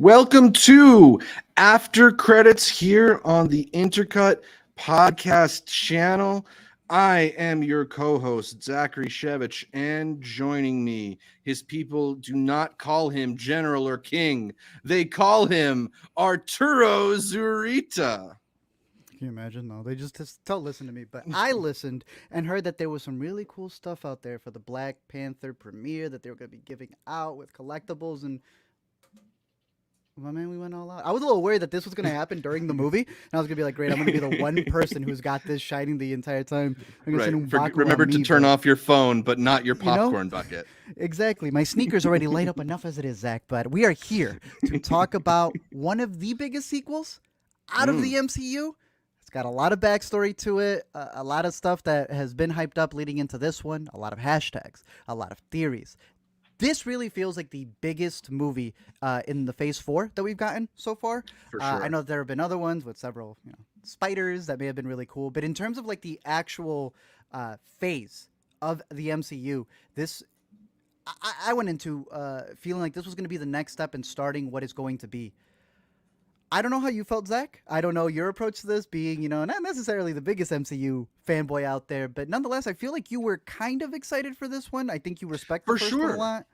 Welcome to After Credits here on the Intercut podcast channel. I am your co-host, Zachary Shevich, and joining me, his people do not call him General or King. They call him Arturo Zurita. Can you imagine? No, they just tell listen to me. But I listened and heard that there was some really cool stuff out there for the Black Panther premiere that they were going to be giving out with collectibles and. My man, we went all out. I was a little worried that this was going to happen during the movie, and I was going to be like, "Great, I'm going to be the one person who's got this shining the entire time." Right. Remember to turn off your phone, but not your popcorn bucket. Exactly. My sneakers already light up enough as it is, Zach. But we are here to talk about one of the biggest sequels out of the MCU. It's got a lot of backstory to it, a lot of stuff that has been hyped up leading into this one, a lot of hashtags, a lot of theories. This really feels like the biggest movie in the Phase 4 that we've gotten so far. For sure. I know there have been other ones with several spiders that may have been really cool. But in terms of like the actual phase of the MCU, this I went into feeling like this was going to be the next step in starting what is going to be. I don't know how you felt, Zach. I don't know your approach to this, being, not necessarily the biggest MCU fanboy out there, but nonetheless, I feel like you were kind of excited for this one. I think you respect the first one a lot.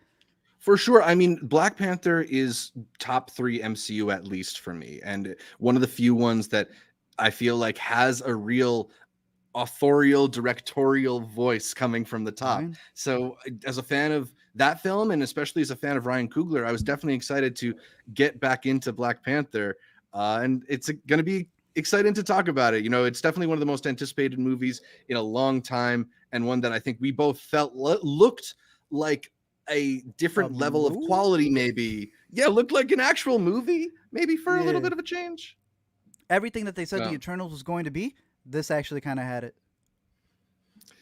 For sure. I mean, Black Panther is top 3 MCU at least for me, and one of the few ones that I feel like has a real authorial, directorial voice coming from the top. Right. So as a fan of that film, and especially as a fan of Ryan Coogler, I was definitely excited to get back into Black Panther. And it's going to be exciting to talk about it. It's definitely one of the most anticipated movies in a long time, and one that I think we both felt looked like a different level of quality, maybe. Yeah, looked like an actual movie, maybe for a little bit of a change. Everything that they said the Eternals was going to be, this actually kind of had it.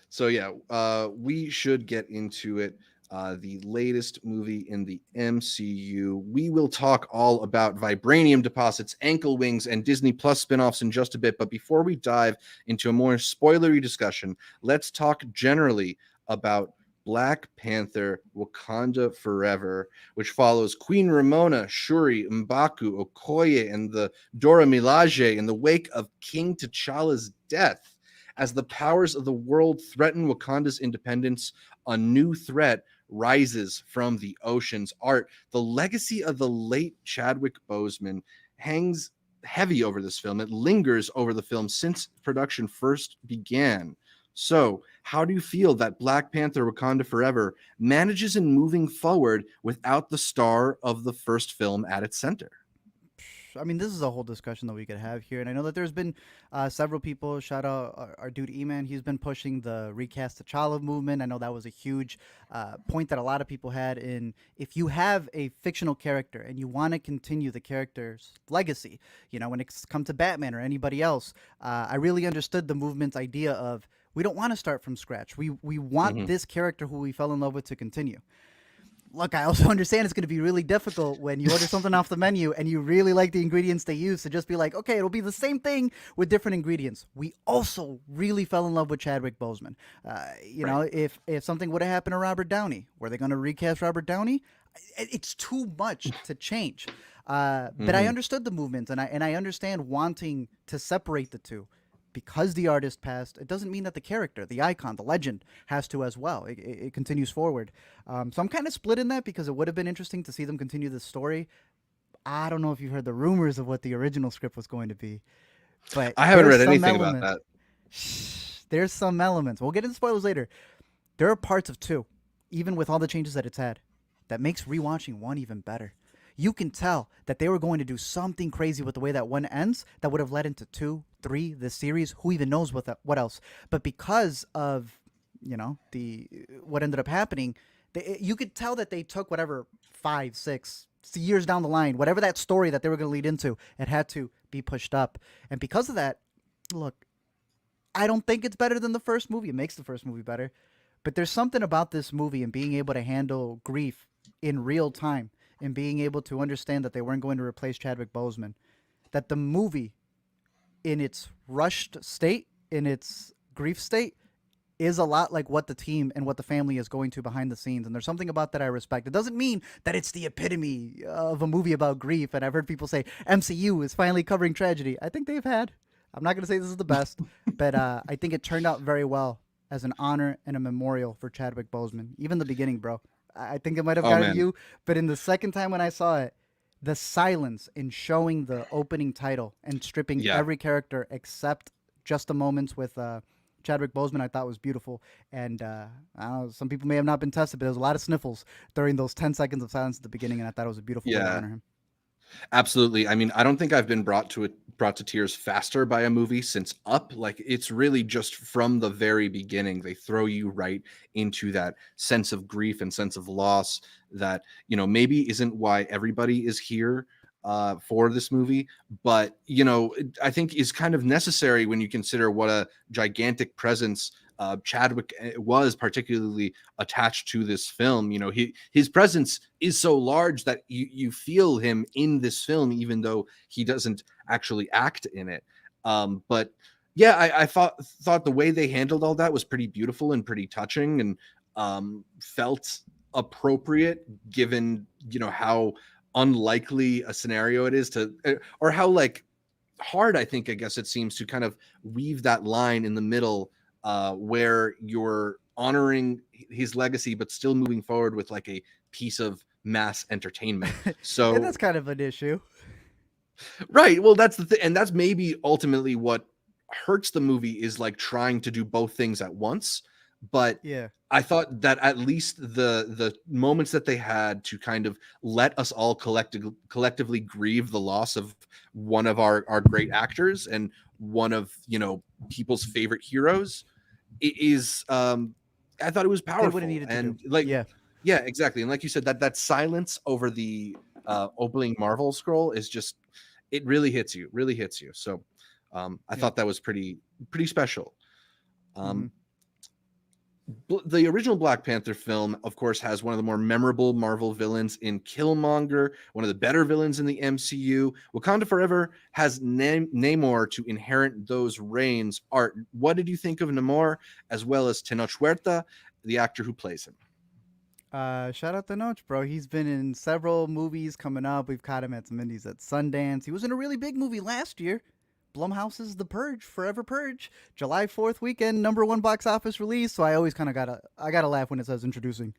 So we should get into it. The latest movie in the MCU. We will talk all about vibranium deposits, ankle wings, and Disney Plus spinoffs in just a bit. But before we dive into a more spoilery discussion, let's talk generally about Black Panther Wakanda Forever, which follows Queen Ramona, Shuri, M'Baku, Okoye, and the Dora Milaje in the wake of King T'Challa's death. As the powers of the world threaten Wakanda's independence, a new threat rises from the ocean's. Art, the legacy of the late Chadwick Boseman hangs heavy over this film. It lingers over the film since production first began. So, how do you feel that Black Panther Wakanda Forever manages in moving forward without the star of the first film at its center? I mean, this is a whole discussion that we could have here. And I know that there's been several people, shout out our dude E-Man, he's been pushing the recast T'Challa movement. I know that was a huge point that a lot of people had in, if you have a fictional character and you want to continue the character's legacy, when it's come to Batman or anybody else, I really understood the movement's idea of, we don't want to start from scratch. We want this character who we fell in love with to continue. Look, I also understand it's going to be really difficult when you order something off the menu and you really like the ingredients they use to just be like, okay, it'll be the same thing with different ingredients. We also really fell in love with Chadwick Boseman. If something would have happened to Robert Downey, were they going to recast Robert Downey? It's too much to change. But I understood the movement, and I understand wanting to separate the two. Because the artist passed, it doesn't mean that the character, the icon, the legend has to as well. It continues forward. So I'm kind of split in that because it would have been interesting to see them continue this story. I don't know if you've heard the rumors of what the original script was going to be. But I haven't read anything about that. There's some elements. We'll get into spoilers later. There are parts of 2, even with all the changes that it's had, that makes rewatching 1 even better. You can tell that they were going to do something crazy with the way that 1 ends that would have led into 2, 3, this series. Who even knows what else? But because of, what ended up happening, you could tell that they took whatever 5, 6 years down the line, whatever that story that they were going to lead into, it had to be pushed up. And because of that, look, I don't think it's better than the first movie. It makes the first movie better. But there's something about this movie and being able to handle grief in real time, and being able to understand that they weren't going to replace Chadwick Boseman, that the movie, in its rushed state, in its grief state, is a lot like what the team and what the family is going to behind the scenes. And there's something about that I respect. It doesn't mean that it's the epitome of a movie about grief. And I've heard people say MCU is finally covering tragedy. I think they've had. I'm not going to say this is the best, but I think it turned out very well as an honor and a memorial for Chadwick Boseman. Even the beginning, bro. I think it might have Oh gotten to man, you, but in the second time when I saw it, the silence in showing the opening title and stripping yeah. every character except just the moments with Chadwick Boseman, I thought was beautiful. And I don't know, some people may have not been tested, but there was a lot of sniffles during those 10 seconds of silence at the beginning, and I thought it was a beautiful way to Yeah. honor him. Absolutely. I mean, I don't think I've been brought to tears faster by a movie since Up. Like it's really just from the very beginning they throw you right into that sense of grief and sense of loss that, maybe isn't why everybody is here for this movie, but I think is kind of necessary when you consider what a gigantic presence Chadwick was, particularly attached to this film. His presence is so large that you feel him in this film, even though he doesn't actually act in it. But yeah, I thought the way they handled all that was pretty beautiful and pretty touching, and felt appropriate given how unlikely a scenario it is to, or how like hard I guess it seems to kind of weave that line in the middle where you're honoring his legacy but still moving forward with like a piece of mass entertainment. And So that's kind of an issue. right, well that's the thing, and that's maybe ultimately what hurts the movie, is like trying to do both things at once. But Yeah. I thought that at least the moments that they had to kind of let us all collectively grieve the loss of one of our great actors and one of people's favorite heroes is I thought it was Did what it powerful. needed to do. And like Yeah. yeah, exactly. And like you said, that silence over the opening Marvel scroll is just, it really hits you. So I Yeah. thought that was pretty special. Hmm. um the original Black Panther film, of course, has one of the more memorable Marvel villains in Killmonger, one of the better villains in the MCU. Wakanda Forever has Namor to inherit those reigns. Art, what did you think of Namor, as well as Tenoch Huerta, the actor who plays him? Shout out to Tenoch, bro. He's been in several movies coming up. We've caught him at some indies at Sundance. He was in a really big movie last year. Blumhouse's The Purge, Forever Purge, July 4th weekend, #1 box office release. So I always kind of gotta laugh when it says introducing.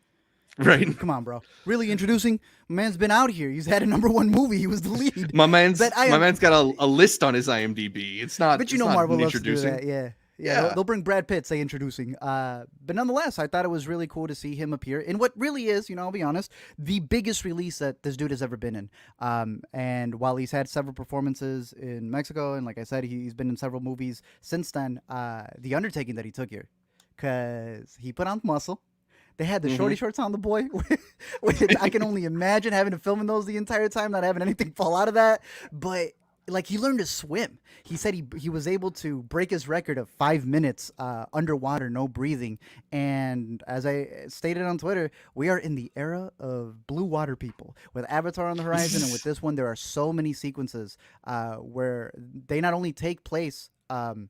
Right. Come on, bro. Really introducing? Man's been out here. He's had a #1 movie. He was the lead. My man's But I my am. man's got a list on his IMDb. It's not But you it's know not Marvel an loves to do introducing. that. Yeah. Yeah, they'll, Yeah. they'll bring Brad Pitt, say introducing. But nonetheless, I thought it was really cool to see him appear in what really is, I'll be honest, the biggest release that this dude has ever been in. And while he's had several performances in Mexico, and like I said, he's been in several movies since then, the undertaking that he took here, because he put on muscle. They had the shorty Mhm. shorts on the boy. Which I can only imagine having to film in those the entire time, not having anything fall out of that. But like he learned to swim. He said he was able to break his record of 5 minutes underwater, no breathing. And as I stated on Twitter, we are in the era of blue water people. With Avatar on the horizon, and with this one, there are so many sequences where they not only take place, you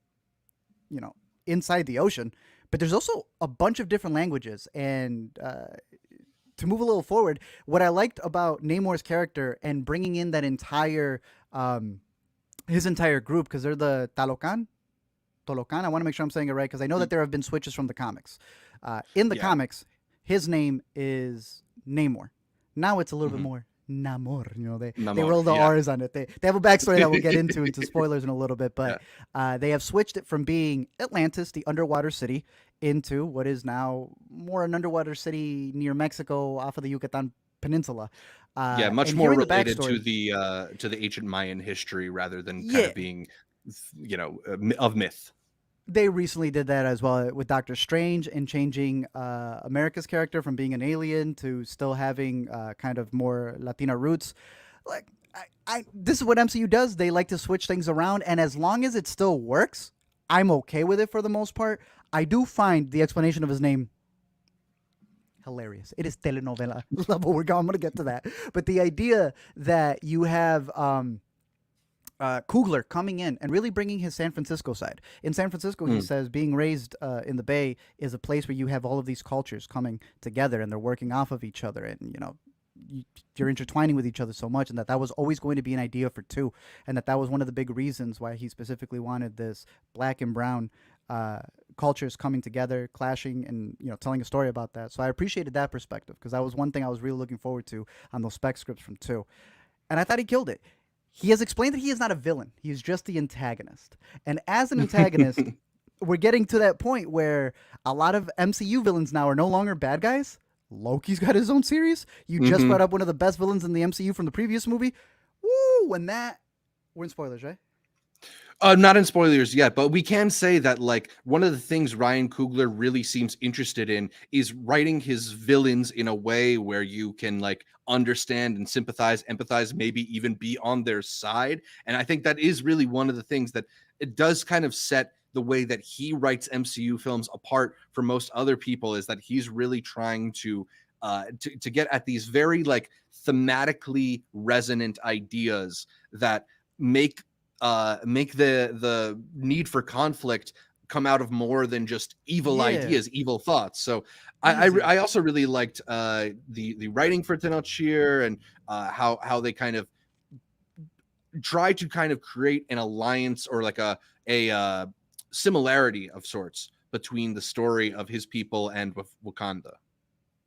know, inside the ocean, but there's also a bunch of different languages. And to move a little forward, what I liked about Namor's character and bringing in that entire his entire group, because they're the Talocan. I want to make sure I'm saying it right, because I know that there have been switches from the comics. In the Yeah. comics, his name is Namor. Now it's a little bit Mhm. more Namor. They Namor, roll the yeah. R's on it. They have a backstory that we'll get into spoilers in a little bit, Yeah. but they have switched it from being Atlantis, the underwater city, into what is now more an underwater city near Mexico off of the Yucatan Peninsula. Yeah, much And more hearing the related backstory, to the ancient Mayan history rather than kind yeah, of being, of myth. they recently did that as well with Doctor Strange and changing America's character from being an alien to still having kind of more Latina roots. Like, this is what MCU does. They like to switch things around, and as long as it still works, I'm okay with it for the most part. I do find the explanation of his name hilarious. It is telenovela level. I'm going to get to that. But the idea that you have Coogler coming in and really bringing his San Francisco side. In San Francisco, he Mm. says being raised in the Bay is a place where you have all of these cultures coming together and they're working off of each other, and you're intertwining with each other so much, and that was always going to be an idea for two, and that was one of the big reasons why he specifically wanted this black and brown uh, cultures coming together, clashing, and telling a story about that. So I appreciated that perspective because that was one thing I was really looking forward to on those spec scripts from two, and I thought he killed it. He has explained that he is not a villain; he is just the antagonist, and as an antagonist. We're getting to that point where a lot of MCU villains now are no longer bad guys. Loki's got his own series. You just Hmm. brought up one of the best villains in the MCU from the previous movie. Woo! We're in spoilers, right? Not in spoilers yet, but we can say that like one of the things Ryan Coogler really seems interested in is writing his villains in a way where you can like understand and sympathize, empathize, maybe even be on their side. And I think that is really one of the things that it does kind of set the way that he writes MCU films apart from most other people is that he's really trying to get at these very like thematically resonant ideas that make make the need for conflict come out of more than just evil Yeah, ideas, evil thoughts. So easy. I also really liked the writing for Tenoch and how they kind of try to kind of create an alliance or like a similarity of sorts between the story of his people and Wakanda.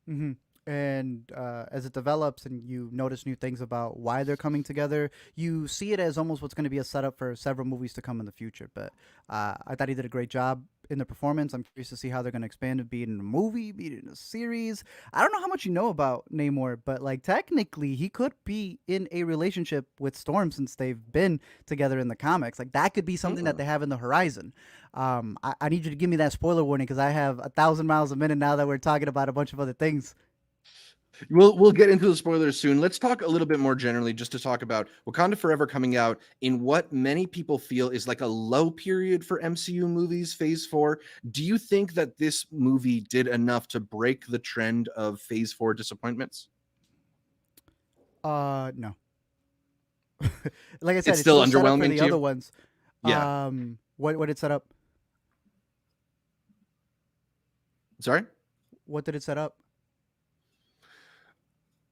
hmm And as it develops and you notice new things about why they're coming together, you see it as almost what's going to be a setup for several movies to come in the future. But I thought he did a great job in the performance. I'm curious to see how they're going to expand it, be it in a movie, be it in a series. I don't know how much you know about Namor, but like technically he could be in a relationship with Storm since they've been together in the comics. Like that could be something that Mm. they have in the horizon. I need you to give me that spoiler warning because I have 1,000 miles a minute now that we're talking about a bunch of other things. We'll get into the spoilers soon. Let's talk a little bit more generally, just to talk about Wakanda Forever coming out in what many people feel is like a low period for MCU movies, Phase Four. Do you think that this movie did enough to break the trend of Phase Four disappointments? No. Like I said, It's it's still still set up for underwhelming the to other you. ones. Yeah. What did it set up? Sorry. What did it set up?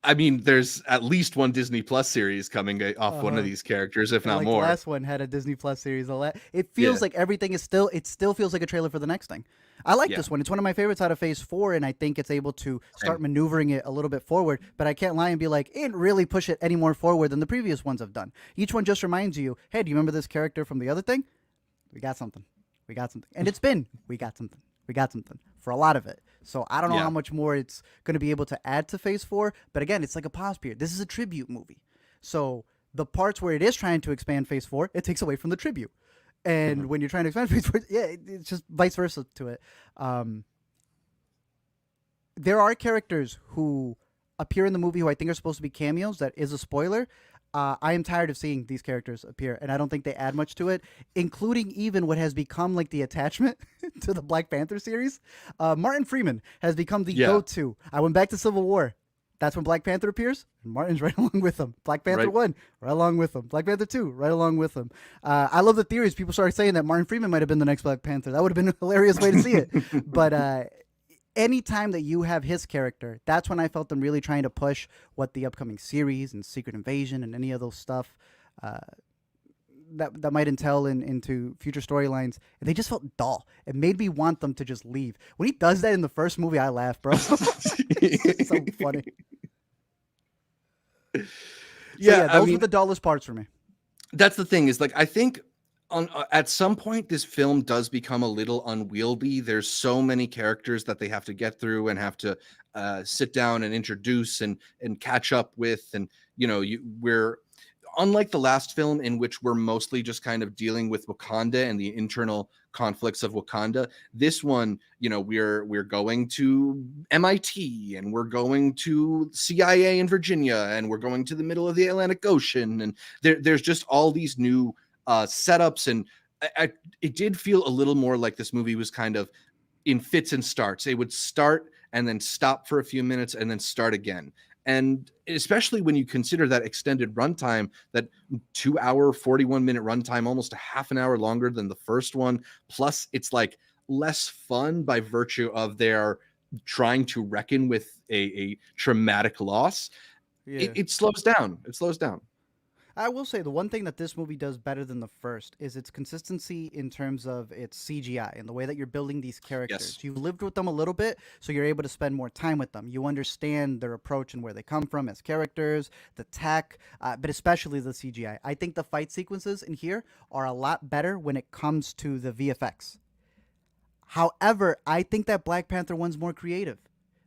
I mean, there's at least one Disney Plus series coming off one of Uh, these characters, if not like the more. last one had a Disney Plus series. It Yeah. feels like everything is still. It still feels like a trailer for the next thing. I like Yeah. this one. It's one of my favorites out of Phase Four, and I think it's able to start Same. maneuvering it a little bit forward. But I can't lie and be like, it didn't really push it any more forward than the previous ones have done. Each one just reminds you, hey, do you remember this character from the other thing? We got something. We got something. And it's been, we got something. We got something for a lot of it. So I don't know how Yeah. much more it's going to be able to add to Phase 4. But again, it's like a pause period. This is a tribute movie. So the parts where it is trying to expand Phase 4, it takes away from the tribute. And Mhm. when you're trying to expand Phase 4, yeah, it's just vice versa to it. Um, there are characters who appear in the movie who I think are supposed to be cameos. That is a spoiler. I am tired of seeing these characters appear, and I don't think they add much to it, including even what has become like the attachment to the Black Panther series. Martin Freeman has become the Yeah. go-to. I went back to Civil War. That's when Black Panther appears. And Martin's right along with him. Black Panther Right. 1, right along with him. Black Panther 2, right along with him. I love the theories. People started saying that Martin Freeman might have been the next Black Panther. That would have been a hilarious way to see it. But anytime that you have his character, that's when I felt them really trying to push what the upcoming series and Secret Invasion and any of those stuff uh, that might entail into future storylines. And they just felt dull. It made me want them to just leave. When he does that in the first movie, I laugh, bro. It's just so funny. So Yeah, yeah, I those were mean, the dullest parts for me. that's the thing is like I think on at some point this film does become a little unwieldy. There's so many characters that they have to get through and have to sit down and introduce and catch up with, and we're unlike the last film in which we're mostly just kind of dealing with Wakanda and the internal conflicts of Wakanda. This one, we're going to MIT and we're going to CIA in Virginia and we're going to the middle of the Atlantic Ocean, and there's just all these new setups, and it did feel a little more like this movie was kind of in fits and starts. It would start and then stop for a few minutes and then start again. And especially when you consider that extended runtime, that 2 hour, 41-minute runtime, almost a half an hour longer than the first one. Plus, it's like less fun by virtue of their trying to reckon with a traumatic loss. Yeah. It slows down. It slows down. I will say the one thing that this movie does better than the first is its consistency in terms of its CGI and the way that you're building these characters. Yes. You've lived with them a little bit, so you're able to spend more time with them. You understand their approach and where they come from as characters, the tech, but especially the CGI. I think the fight sequences in here are a lot better when it comes to the VFX. However, I think that Black Panther one's more creative.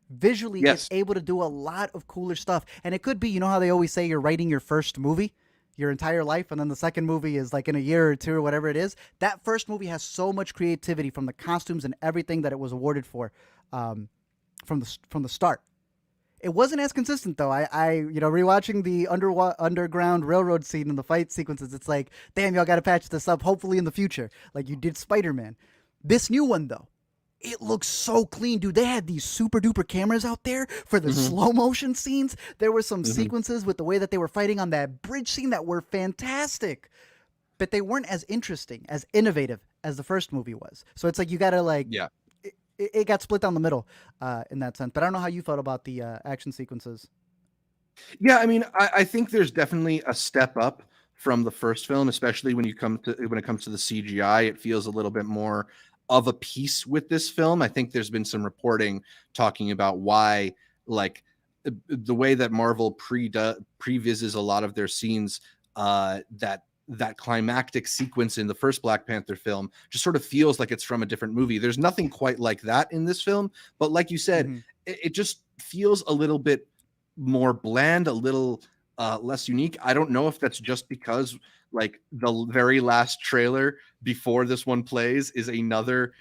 Visually, it's Yes. able to do a lot of cooler stuff. And it could be, you know how they always say you're writing your first movie? Your entire life, and then the second movie is like in a year or two or whatever it is. That first movie has so much creativity from the costumes and everything that it was awarded for from the start. It wasn't as consistent though. I rewatching the underground railroad scene and the fight sequences. It's like, damn, y'all got to patch this up. Hopefully in the future, like you did Spider-Man. This new one though, it looks so clean, dude. They had these super duper cameras out there for the slow motion scenes. There were some sequences with the way that they were fighting on that bridge scene that were fantastic, but they weren't as interesting, as innovative as the first movie was. So it's like you gotta like, Yeah. it got split down the middle in that sense. But I don't know how you felt about the action sequences. Yeah, I mean, I think there's definitely a step up from the first film, especially when it comes to the CGI. It feels a little bit more of a piece with this film. I think there's been some reporting talking about why, like, the way that Marvel previses a lot of their scenes, that climactic sequence in the first Black Panther film just sort of feels like it's from a different movie. There's nothing quite like that in this film, but like you said, it just feels a little bit more bland, a little less unique. I don't know if that's just because like the very last trailer before this one plays is another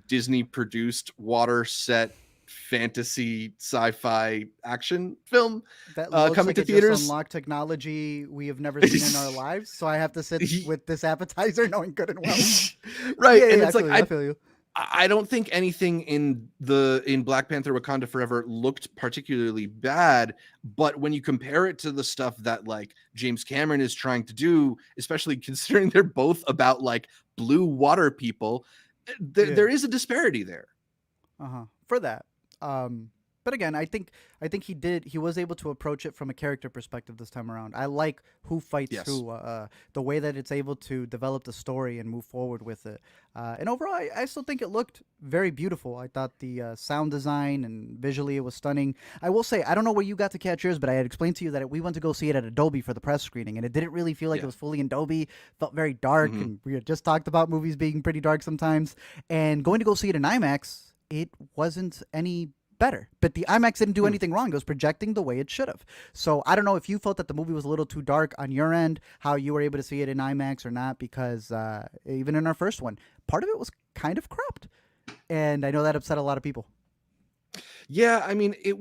Disney produced water set fantasy sci-fi action film That looks coming like to it just theaters. unlocked technology we have never seen in our lives. So I have to sit with this appetizer knowing good and well. Right. Yeah, And yeah, it's like I feel you. I don't think anything in Black Panther Wakanda Forever looked particularly bad, but when you compare it to the stuff that like James Cameron is trying to do, especially considering they're both about like blue water people, Yeah. there is a disparity there. For that. But again, I think he was able to approach it from a character perspective this time around. I like who fights Yes. who, the way that it's able to develop the story and move forward with it. And overall, I still think it looked very beautiful. I thought the sound design and visually it was stunning. I will say, I don't know where you got to catch yours, but I had explained to you that we went to go see it at Adobe for the press screening, and it didn't really feel like Yeah. it was fully in Adobe. Felt very dark, and we had just talked about movies being pretty dark sometimes. And going to go see it in IMAX, it wasn't any better. But the IMAX didn't do anything wrong. It was projecting the way it should have. So I don't know if you felt that the movie was a little too dark on your end, how you were able to see it in IMAX or not, because even in our first one, part of it was kind of cropped. And I know that upset a lot of people. Yeah, I mean, it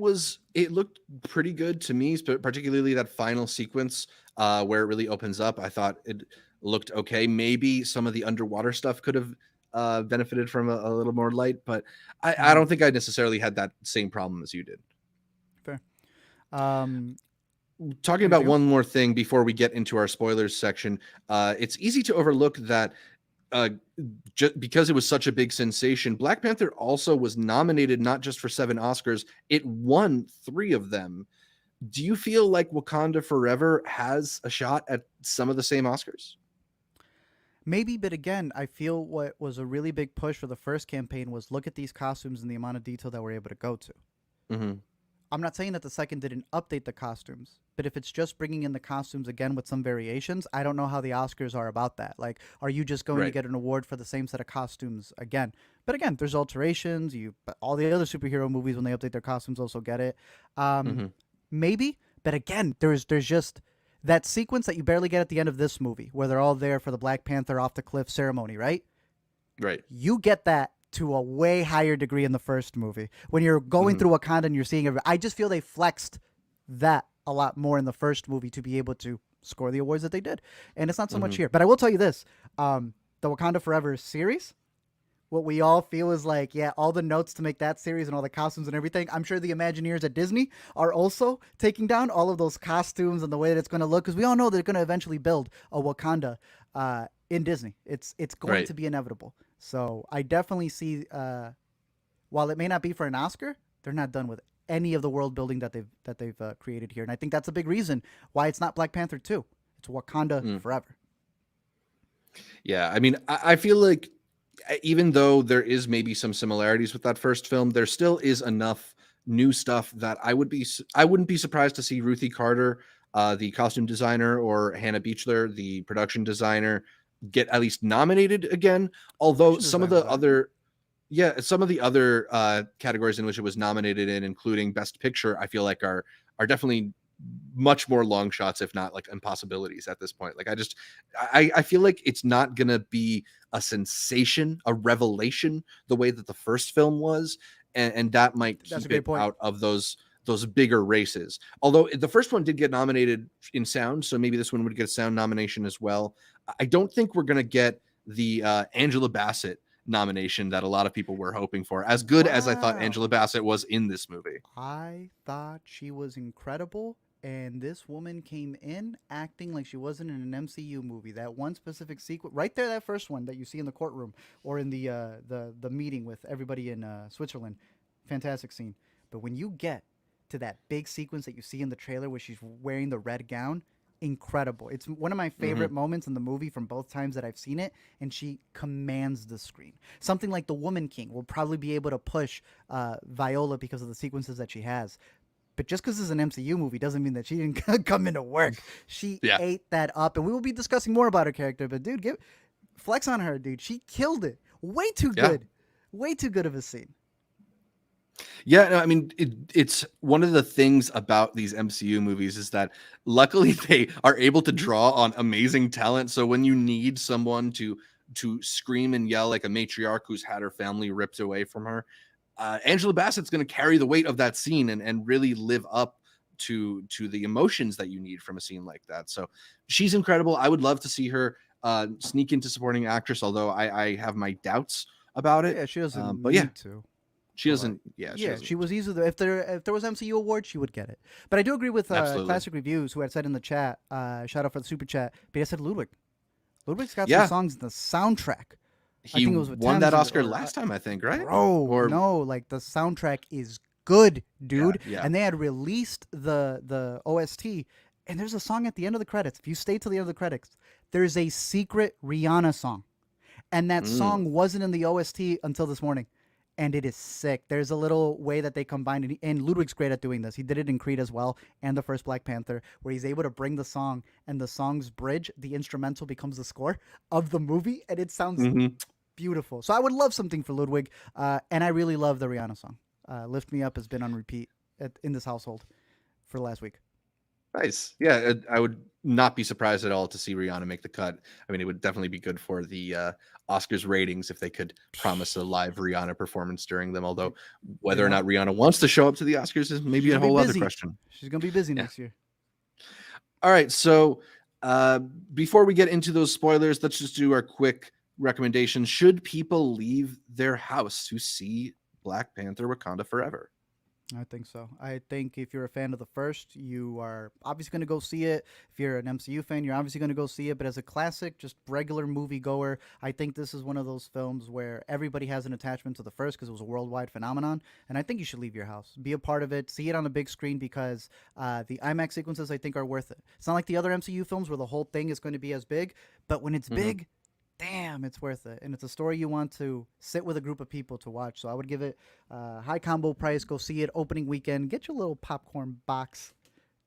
looked pretty good to me, particularly that final sequence where it really opens up. I thought it looked okay. Maybe some of the underwater stuff could have benefited from a little more light, but I don't think I necessarily had that same problem as you did. Fair. Um, Talking about one more thing before we get into our spoilers section, it's easy to overlook that just because it was such a big sensation, Black Panther also was nominated not just for 7 Oscars, it won 3 of them. Do you feel like Wakanda Forever has a shot at some of the same Oscars? Maybe, but again, I feel what was a really big push for the first campaign was look at these costumes and the amount of detail that we're able to go to. Mm-hmm. I'm not saying that the second didn't update the costumes, but if it's just bringing in the costumes again with some variations, I don't know how the Oscars are about that. Like, are you just going to get an award for the same set of costumes again? But again, there's alterations. All the other superhero movies, when they update their costumes, also get it. Maybe, but again, there's just that sequence that you barely get at the end of this movie, where they're all there for the Black Panther off the cliff ceremony, right? Right. You get that to a way higher degree in the first movie. When you're going through Wakanda and you're seeing it, I just feel they flexed that a lot more in the first movie to be able to score the awards that they did. And it's not so much here. But I will tell you this, the Wakanda Forever series, what we all feel is like, yeah, all the notes to make that series and all the costumes and everything. I'm sure the Imagineers at Disney are also taking down all of those costumes and the way that it's going to look, because we all know they're going to eventually build a Wakanda in Disney. It's going Right. to be inevitable. So I definitely see, while it may not be for an Oscar, they're not done with any of the world building that they've created here, and I think that's a big reason why it's not Black Panther 2. It's Wakanda Mm. Forever. Yeah, I mean, I feel like even though there is maybe some similarities with that first film, there still is enough new stuff that I wouldn't be surprised to see Ruthie Carter, the costume designer, or Hannah Beachler, the production designer, get at least nominated again. Although Production some of design was the that. other yeah, some of the other categories in which it was nominated in, including Best Picture, I feel like are definitely much more long shots, if not like impossibilities at this point. Like I feel like it's not gonna be a sensation, a revelation, the way that the first film was, and that might That's a keep great it point. out of those bigger races. Although the first one did get nominated in sound, so maybe this one would get a sound nomination as well. I don't think we're gonna get the Angela Bassett nomination that a lot of people were hoping for, as good as I thought Angela Wow. Bassett was in this movie. I thought she was incredible, and this woman came in acting like she wasn't in an MCU movie. That one specific sequence, right there, that first one that you see in the courtroom or in the meeting with everybody in Switzerland, fantastic scene. But when you get to that big sequence that you see in the trailer where she's wearing the red gown, incredible. It's one of my favorite Mhm. moments in the movie from both times that I've seen it, and she commands the screen. Something like the Woman King will probably be able to push Viola because of the sequences that she has. But just because it's an MCU movie doesn't mean that she didn't come into work. She Yeah, ate that up, and we will be discussing more about her character. But dude, give flex on her, dude. She killed it. Way too yeah. good. Way too good of a scene. Yeah, no, I mean, it's one of the things about these MCU movies is that luckily they are able to draw on amazing talent. So when you need someone to scream and yell like a matriarch who's had her family ripped away from her, Angela Bassett's going to carry the weight of that scene and really live up to the emotions that you need from a scene like that. So she's incredible. I would love to see her sneak into supporting actress, although I have my doubts about it. Yeah, she doesn't But yeah, need to. she But like, doesn't. Yeah, she yeah, doesn't she need to. was easily if there was MCU award, she would get it. But I do agree with Absolutely. Classic Reviews, who had said in the chat, shout out for the super chat. But he said Ludwig. Ludwig's got some Yeah, songs in the soundtrack. I he think it was with won Thames that Oscar or last time, I think, right? bro, Or no, like the soundtrack is good, yeah, dude. yeah. And they had released the OST, and there's a song at the end of the credits. If you stay till the end of the credits, there's a secret Rihanna song, and that Mm, song wasn't in the OST until this morning. And it is sick. There's a little way that they combined it, and Ludwig's great at doing this. He did it in Creed as well, and the first Black Panther, where he's able to bring the song and the song's bridge, the instrumental becomes the score of the movie, and it sounds mhm. beautiful. So I would love something for Ludwig, and I really love the Rihanna song. "Lift Me Up" has been on repeat in this household for the last week. Nice. Yeah, I would not be surprised at all to see Rihanna make the cut. I mean, it would definitely be good for the Oscars ratings if they could promise a live Rihanna performance during them. They Although they whether or won't. not Rihanna wants to show up to the Oscars is She's maybe a gonna be whole other busy. question. She's gonna be busy Yeah. next year. All right. So before we get into those spoilers, let's just do our quick recommendations. Should people leave their house to see Black Panther Wakanda Forever? I think so. I think if you're a fan of the first, you are obviously going to go see it. If you're an MCU fan, you're obviously going to go see it. But as a classic, just regular moviegoer, I think this is one of those films where everybody has an attachment to the first because it was a worldwide phenomenon. And I think you should leave your house, be a part of it, see it on a big screen because the IMAX sequences I think are worth it. It's not like the other MCU films where the whole thing is going to be as big, but when it's Mhm. big, damn, it's worth it. And it's a story you want to sit with a group of people to watch. So I would give it high combo price. Go see it opening weekend. Get your little popcorn box.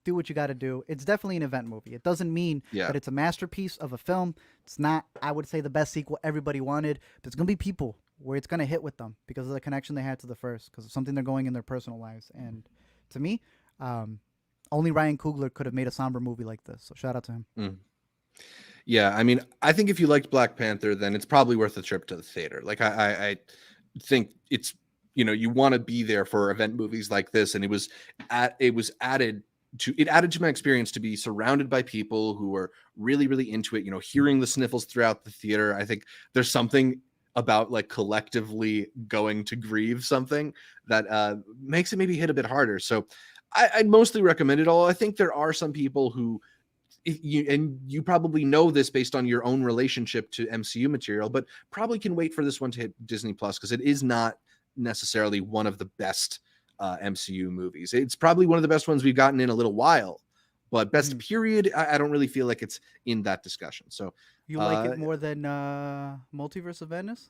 Do what you got to do. It's definitely an event movie. It doesn't mean Yeah. that it's a masterpiece of a film. It's not, I would say, the best sequel everybody wanted, but it's going to be people where it's going to hit with them because of the connection they had to the first, because of something they're going in their personal lives. And to me, only Ryan Coogler could have made a somber movie like this. So shout out to him. Mm. Yeah, I mean, I think if you liked Black Panther, then it's probably worth a trip to the theater. Like I think it's you want to be there for event movies like this, and it was added to my experience to be surrounded by people who were really really into it. Hearing the sniffles throughout the theater. I think there's something about like collectively going to grieve something that makes it maybe hit a bit harder. So I'd mostly recommend it all. I think there are some people who, you probably know this based on your own relationship to MCU material, but probably can wait for this one to hit Disney Plus, because it is not necessarily one of the best MCU movies. It's probably one of the best ones we've gotten in a little while, but best period, I don't really feel like it's in that discussion. So You like it more than Multiverse of Madness?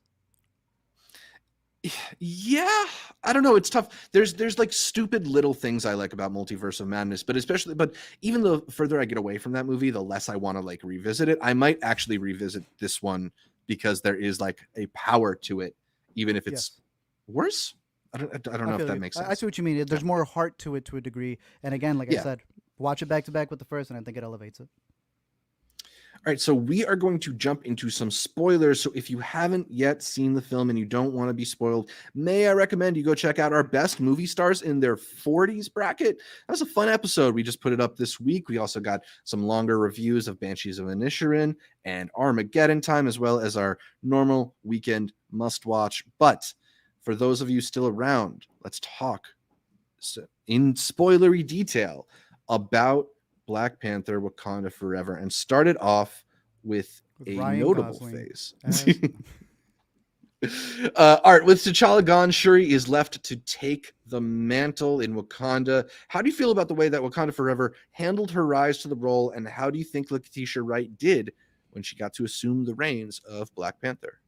yeah, I don't know, it's tough. There's like stupid little things I like about Multiverse of Madness, but even the further I get away from that movie, the less I want to like revisit it. I might actually revisit this one because there is like a power to it, even if it's Yes. worse. I don't know if feel that you. makes I sense. see what you mean. There's more heart to it to a degree. And again, like I Yeah. said, watch it back to back with the first, and I think it elevates it. All right, so we are going to jump into some spoilers. So if you haven't yet seen the film and you don't want to be spoiled, may I recommend you go check out our best movie stars in their 40s bracket. That was a fun episode. We just put it up this week. We also got some longer reviews of Banshees of Inisherin and Armageddon Time, as well as our normal weekend must watch. But for those of you still around, let's talk in spoilery detail about Black Panther Wakanda Forever, and started off with With a Ryan notable Gosling phase. as Art, with T'Challa gone, Shuri is left to take the mantle in Wakanda. How do you feel about the way that Wakanda Forever handled her rise to the role, and how do you think Letitia Wright did when she got to assume the reins of Black Panther?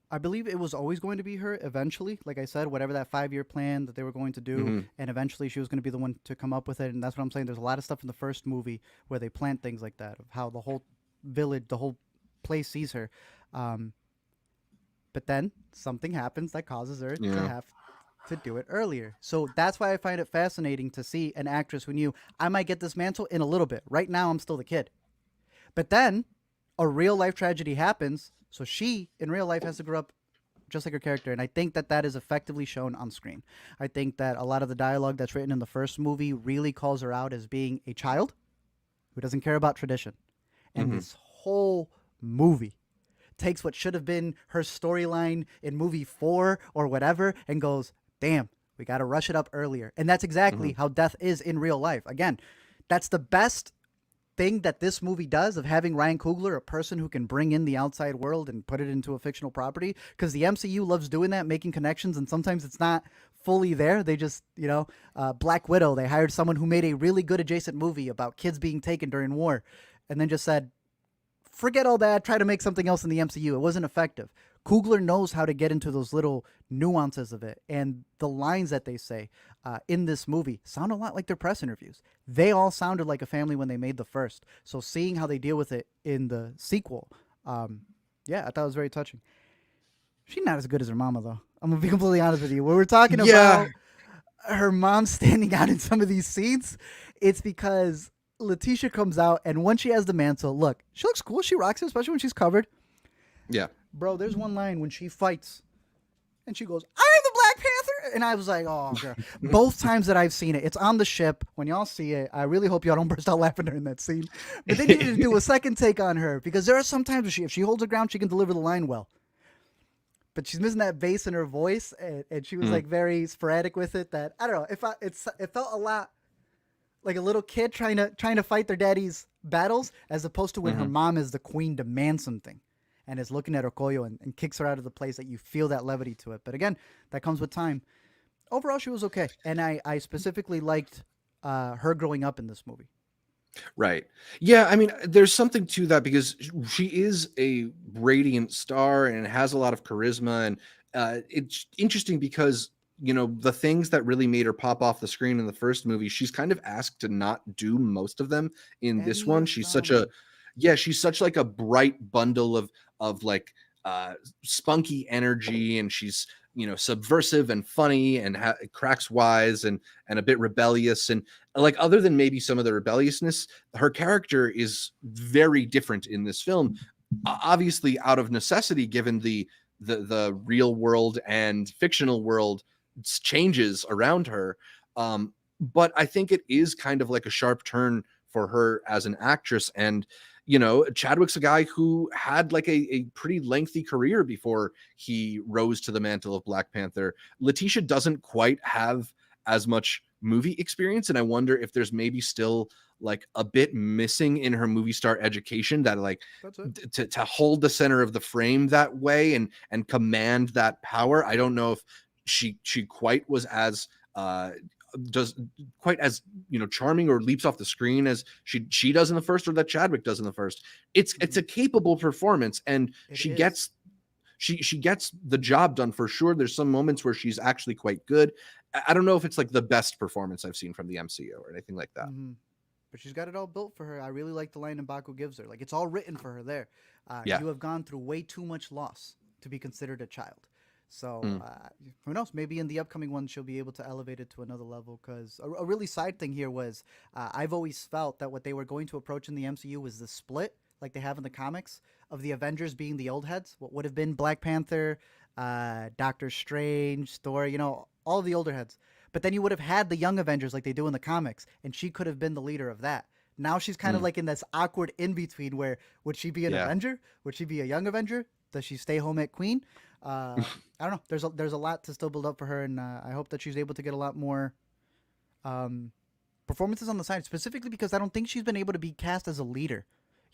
I believe it was always going to be her eventually. Like I said, whatever that 5-year plan that they were going to do, Mm-hmm. and eventually she was going to be the one to come up with it. And that's what I'm saying. There's a lot of stuff in the first movie where they plant things like that, of how the whole village, the whole place sees her. Um, but then something happens that causes her to Yeah. have to do it earlier. So that's why I find it fascinating to see an actress who knew I might get this mantle in a little bit. Right now, I'm still the kid. But then a real life tragedy happens. So she, in real life, has to grow up just like her character. And I think that that is effectively shown on screen. I think that a lot of the dialogue that's written in the first movie really calls her out as being a child who doesn't care about tradition. And Mm-hmm. this whole movie takes what should have been her storyline in movie 4 or whatever and goes, damn, we got to rush it up earlier. And that's Mm-hmm. exactly how death is in real life. Again, that's the best thing that this movie does, of having Ryan Coogler, a person who can bring in the outside world and put it into a fictional property, because the MCU loves doing that, making connections, and sometimes it's not fully there. They just, Black Widow, they hired someone who made a really good adjacent movie about kids being taken during war, and then just said, forget all that, try to make something else in the MCU. It wasn't effective. Coogler knows how to get into those little nuances of it, and the lines that they say in this movie sound a lot like their press interviews. They all sounded like a family when they made the first. So seeing how they deal with it in the sequel, yeah, I thought it was very touching. She's not as good as her mama, though. I'm gonna be completely honest with you. When we're talking Yeah. about her mom standing out in some of these scenes, it's because Letitia comes out, and when she has the mantle, look, she looks cool. She rocks it, especially when she's covered. Yeah. Bro, there's one line when she fights, and she goes, "I'm the Black Panther," and I was like, "Oh, girl." Both times that I've seen it, it's on the ship. When y'all see it, I really hope y'all don't burst out laughing during that scene. But they needed to do a second take on her, because there are some times where if she holds her ground, she can deliver the line well. But she's missing that bass in her voice, and she was Mhm. like very sporadic with it. That I don't know. It felt a lot like a little kid trying to fight their daddy's battles, as opposed to when her Mhm. mom is the queen demands something and is looking at Okoye and kicks her out of the place, that you feel that levity to it. But again, that comes with time. Overall, she was okay. And I specifically liked her growing up in this movie. Right. Yeah, I mean, there's something to that, because she is a radiant star and has a lot of charisma, and it's interesting because the things that really made her pop off the screen in the first movie, she's kind of asked to not do most of them in this Any one. of She's such a them. yeah, she's such like a bright bundle of like spunky energy, and she's subversive and funny, and cracks wise, and a bit rebellious, and like, other than maybe some of the rebelliousness, her character is very different in this film, obviously out of necessity, given the real world and fictional world changes around her. But I think it is kind of like a sharp turn for her as an actress, and Chadwick's a guy who had like a pretty lengthy career before he rose to the mantle of Black Panther. Letitia doesn't quite have as much movie experience, and I wonder if there's maybe still like a bit missing in her movie star education, that like That's it. to hold the center of the frame that way and command that power. I don't know if she quite was as does quite as charming or leaps off the screen as she does in the first, or that Chadwick does in the first. It's a capable performance, and It she is. gets she gets the job done for sure. There's some moments where she's actually quite good. I don't know if it's like the best performance I've seen from the MCU or anything like that. Mm-hmm. But she's got it all built for her. I really like the line M'Baku gives her. Like, it's all written for her there. Yeah. You have gone through way too much loss to be considered a child. So Mm. who knows? Maybe in the upcoming one she'll be able to elevate it to another level. Because a really side thing here was I've always felt that what they were going to approach in the MCU was the split, like they have in the comics, of the Avengers being the old heads. What would have been Black Panther, Doctor Strange, Thor, all of the older heads. But then you would have had the young Avengers like they do in the comics, and she could have been the leader of that. Now she's kind of Mm. like in this awkward in between where would she be an Yeah. Avenger? Would she be a young Avenger? Does she stay home at Queen? I don't know. There's a lot to still build up for her, and I hope that she's able to get a lot more um, performances on the side, specifically because I don't think she's been able to be cast as a leader.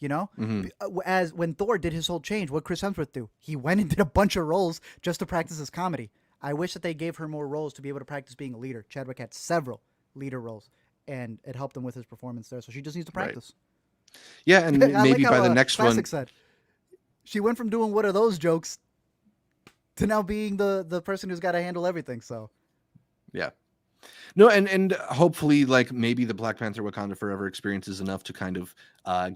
Mhm. As when Thor did his whole change, what Chris Hemsworth do? He went and did a bunch of roles just to practice his comedy. I wish that they gave her more roles to be able to practice being a leader. Chadwick had several leader roles, and it helped him with his performance there. So she just needs to Right. practice. Yeah, and I like maybe how by the next Classic one. said she went from doing what are those jokes to now being the person who's got to handle everything. So Yeah. No, and hopefully, like maybe the Black Panther Wakanda Forever experience is enough to kind of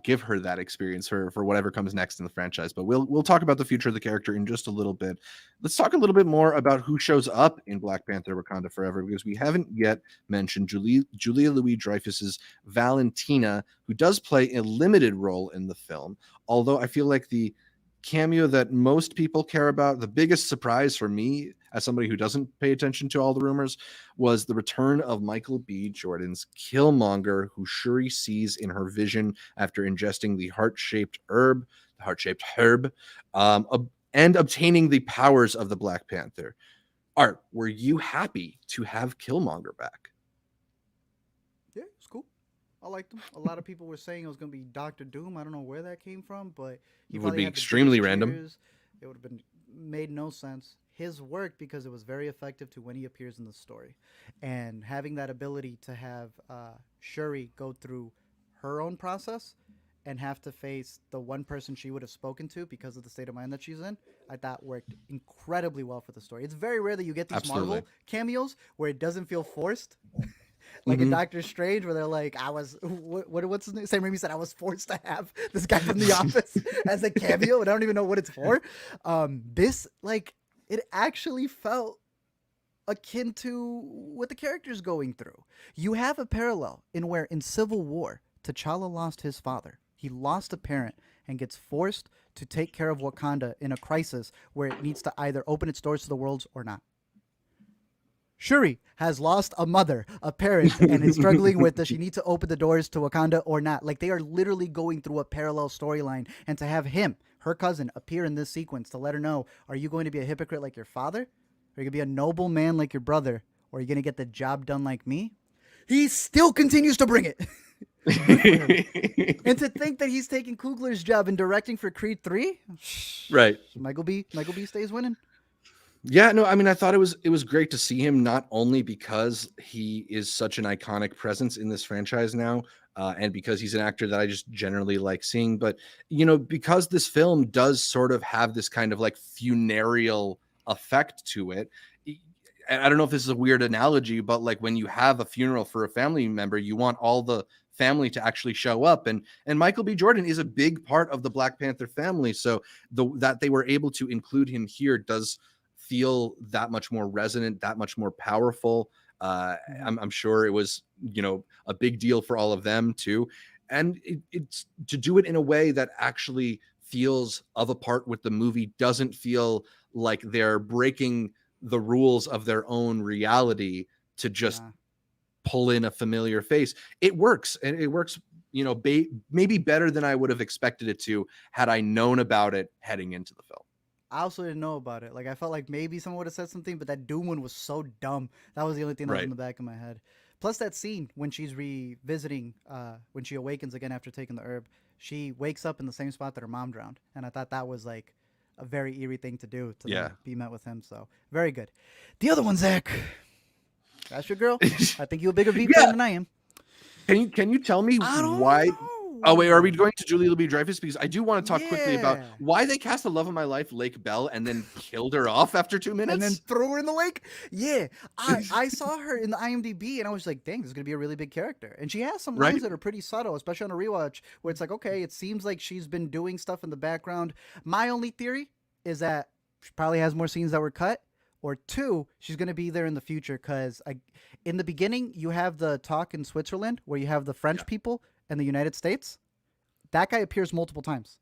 give her that experience for whatever comes next in the franchise. But we'll talk about the future of the character in just a little bit. Let's talk a little bit more about who shows up in Black Panther Wakanda Forever, because we haven't yet mentioned Julia Louis-Dreyfus's Valentina, who does play a limited role in the film. Although I feel like the cameo that most people care about, the biggest surprise for me as somebody who doesn't pay attention to all the rumors, was the return of Michael B. Jordan's Killmonger, who Shuri sees in her vision after ingesting the heart-shaped herb, and obtaining the powers of the Black Panther. Art, were you happy to have Killmonger back? yeah, it's cool. I liked him. A lot of people were saying it was going to be Doctor Doom. I don't know where that came from, but he It would probably be had the extremely biggest random. cheers. It would have been made no sense. His work because it was very effective to when he appears in the story, and having that ability to have Shuri go through her own process and have to face the one person she would have spoken to because of the state of mind that she's in, I thought worked incredibly well for the story. It's very rare that you get these Absolutely. Marvel cameos where it doesn't feel forced like in Mhm. Doctor Strange, where they're like, "I was what's his name?" Sam Raimi said, "I was forced to have this guy from The Office as a cameo, and I don't even know what it's for." This like it actually felt akin to what the character's going through. You have a parallel in where in Civil War, T'Challa lost his father. He lost a parent and gets forced to take care of Wakanda in a crisis where it needs to either open its doors to the world or not. Shuri has lost a mother, a parent, and is struggling with does she need to open the doors to Wakanda or not? Like they are literally going through a parallel storyline. And to have him, her cousin, appear in this sequence to let her know, are you going to be a hypocrite like your father? Are you going to be a noble man like your brother? Or are you going to get the job done like me? He still continues to bring it. And to think that he's taking Coogler's job in directing for Creed 3? Right. Michael B stays winning. Yeah, no, I mean, I thought it was great to see him, not only because he is such an iconic presence in this franchise now, and because he's an actor that I just generally like seeing, but because this film does sort of have this kind of like funereal effect to it. I don't know if this is a weird analogy, but like when you have a funeral for a family member, you want all the family to actually show up, and Michael B. Jordan is a big part of the Black Panther family, so that they were able to include him here does feel that much more resonant, that much more powerful. Mm-hmm. I'm sure it was, a big deal for all of them too. And it's to do it in a way that actually feels of a part with the movie, doesn't feel like they're breaking the rules of their own reality to just Nah. pull in a familiar face. It works, and it works, maybe better than I would have expected it to had I known about it heading into the film. I also didn't know about it. Like I felt like maybe someone would have said something, but that Doom one was so dumb. That was the only thing that was in Right. the back of my head. Plus that scene when she's revisiting, when she awakens again after taking the herb, she wakes up in the same spot that her mom drowned, and I thought that was like a very eerie thing to do to Yeah. then be met with him. So very good. The other one, Zach. That's your girl. I think you're a bigger Veep Yeah. fan than I am. Can you tell me I don't why? know. Oh wait, are we going to Julie Louis-Dreyfus? Because I do want to talk quickly about Yeah. why they cast the love of my life, Lake Bell, and then killed her off after 2 minutes. And then throw her in the lake? Yeah. I saw her in the IMDb and I was like, dang, this is going to be a really big character. And she has some lines Right. that are pretty subtle, especially on a rewatch, where it's like, okay, it seems like she's been doing stuff in the background. My only theory is that she probably has more scenes that were cut. Or two, she's going to be there in the future because in the beginning, you have the talk in Switzerland where you have the French people and the United States. That guy appears multiple times.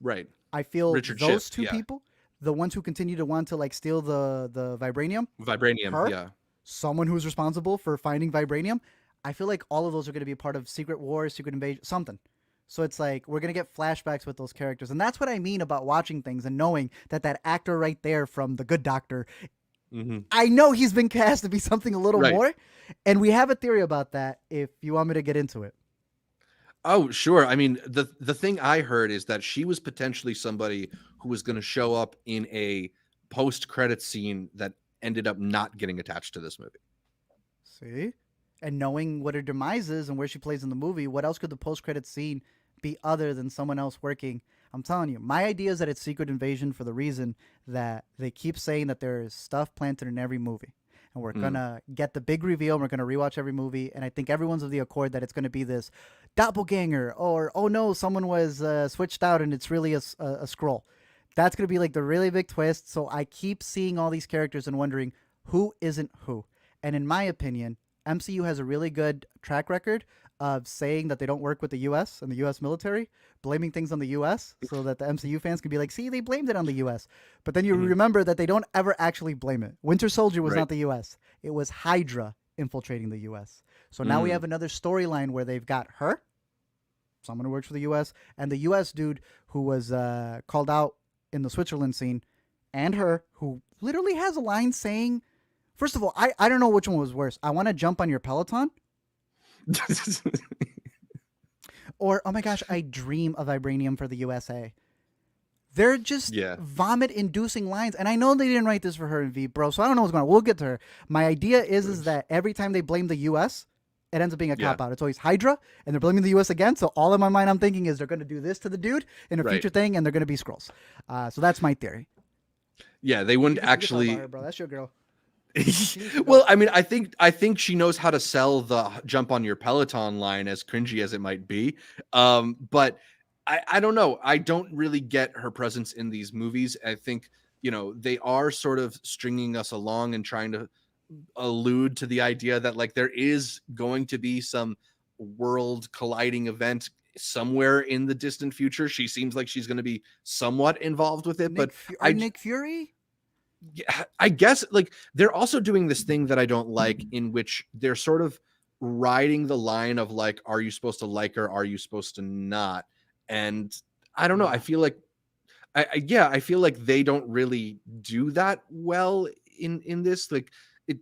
Right. I feel Richard those Schiff, two yeah. people, the ones who continue to want to like steal the vibranium, Vibranium. her, Yeah. someone who's responsible for finding vibranium. I feel like all of those are going to be a part of Secret Wars, Secret Invasion, something. So it's like we're going to get flashbacks with those characters. And that's what I mean about watching things and knowing that actor right there from The Good Doctor, Mm-hmm. I know he's been cast to be something a little Right. more. And we have a theory about that if you want me to get into it. Oh, sure. I mean, the thing I heard is that she was potentially somebody who was going to show up in a post-credit scene that ended up not getting attached to this movie. See? And knowing what her demise is and where she plays in the movie, what else could the post-credit scene be other than someone else working? I'm telling you, my idea is that it's Secret Invasion for the reason that they keep saying that there is stuff planted in every movie. And we're going to get the big reveal, and we're going to rewatch every movie, and I think everyone's of the accord that it's going to be this doppelganger, or, oh no, someone was switched out and it's really a scroll. That's going to be like the really big twist, so I keep seeing all these characters and wondering who isn't who. And in my opinion, MCU has a really good track record of saying that they don't work with the U.S. and the U.S. military, blaming things on the U.S. so that the MCU fans can be like, see, they blamed it on the U.S. But then you remember that they don't ever actually blame it. Winter Soldier was not the U.S. It was Hydra infiltrating the U.S. So now we have another storyline where they've got her, someone who works for the U.S., and the U.S. dude who was called out in the Switzerland scene, and her, who literally has a line saying, first of all, I don't know which one was worse. I want to jump on your Peloton. Or, oh my gosh, I dream of vibranium for the USA. They're just vomit-inducing lines. And I know they didn't write this for her and V, bro, so I don't know what's going on. We'll get to her. My idea is that every time they blame the U.S., it ends up being a cop-out. It's always Hydra, and they're blaming the U.S. again. So all in my mind I'm thinking is they're going to do this to the dude in a future thing, and they're going to be Skrulls. So that's my theory. Yeah, they wouldn't You can talk actually... about her, bro. That's your girl. Well, I mean, I think she knows how to sell the jump on your Peloton line, as cringy as it might be. But I don't know. I don't really get her presence in these movies. I think, they are sort of stringing us along and trying to allude to the idea that like there is going to be some world colliding event somewhere in the distant future. She seems like she's going to be somewhat involved with it, Nick Fury? Yeah, I guess like they're also doing this thing that I don't like, in which they're sort of riding the line of like, are you supposed to like her? Are you supposed to not? And I don't know. I feel like, I feel like they don't really do that well in this. Like,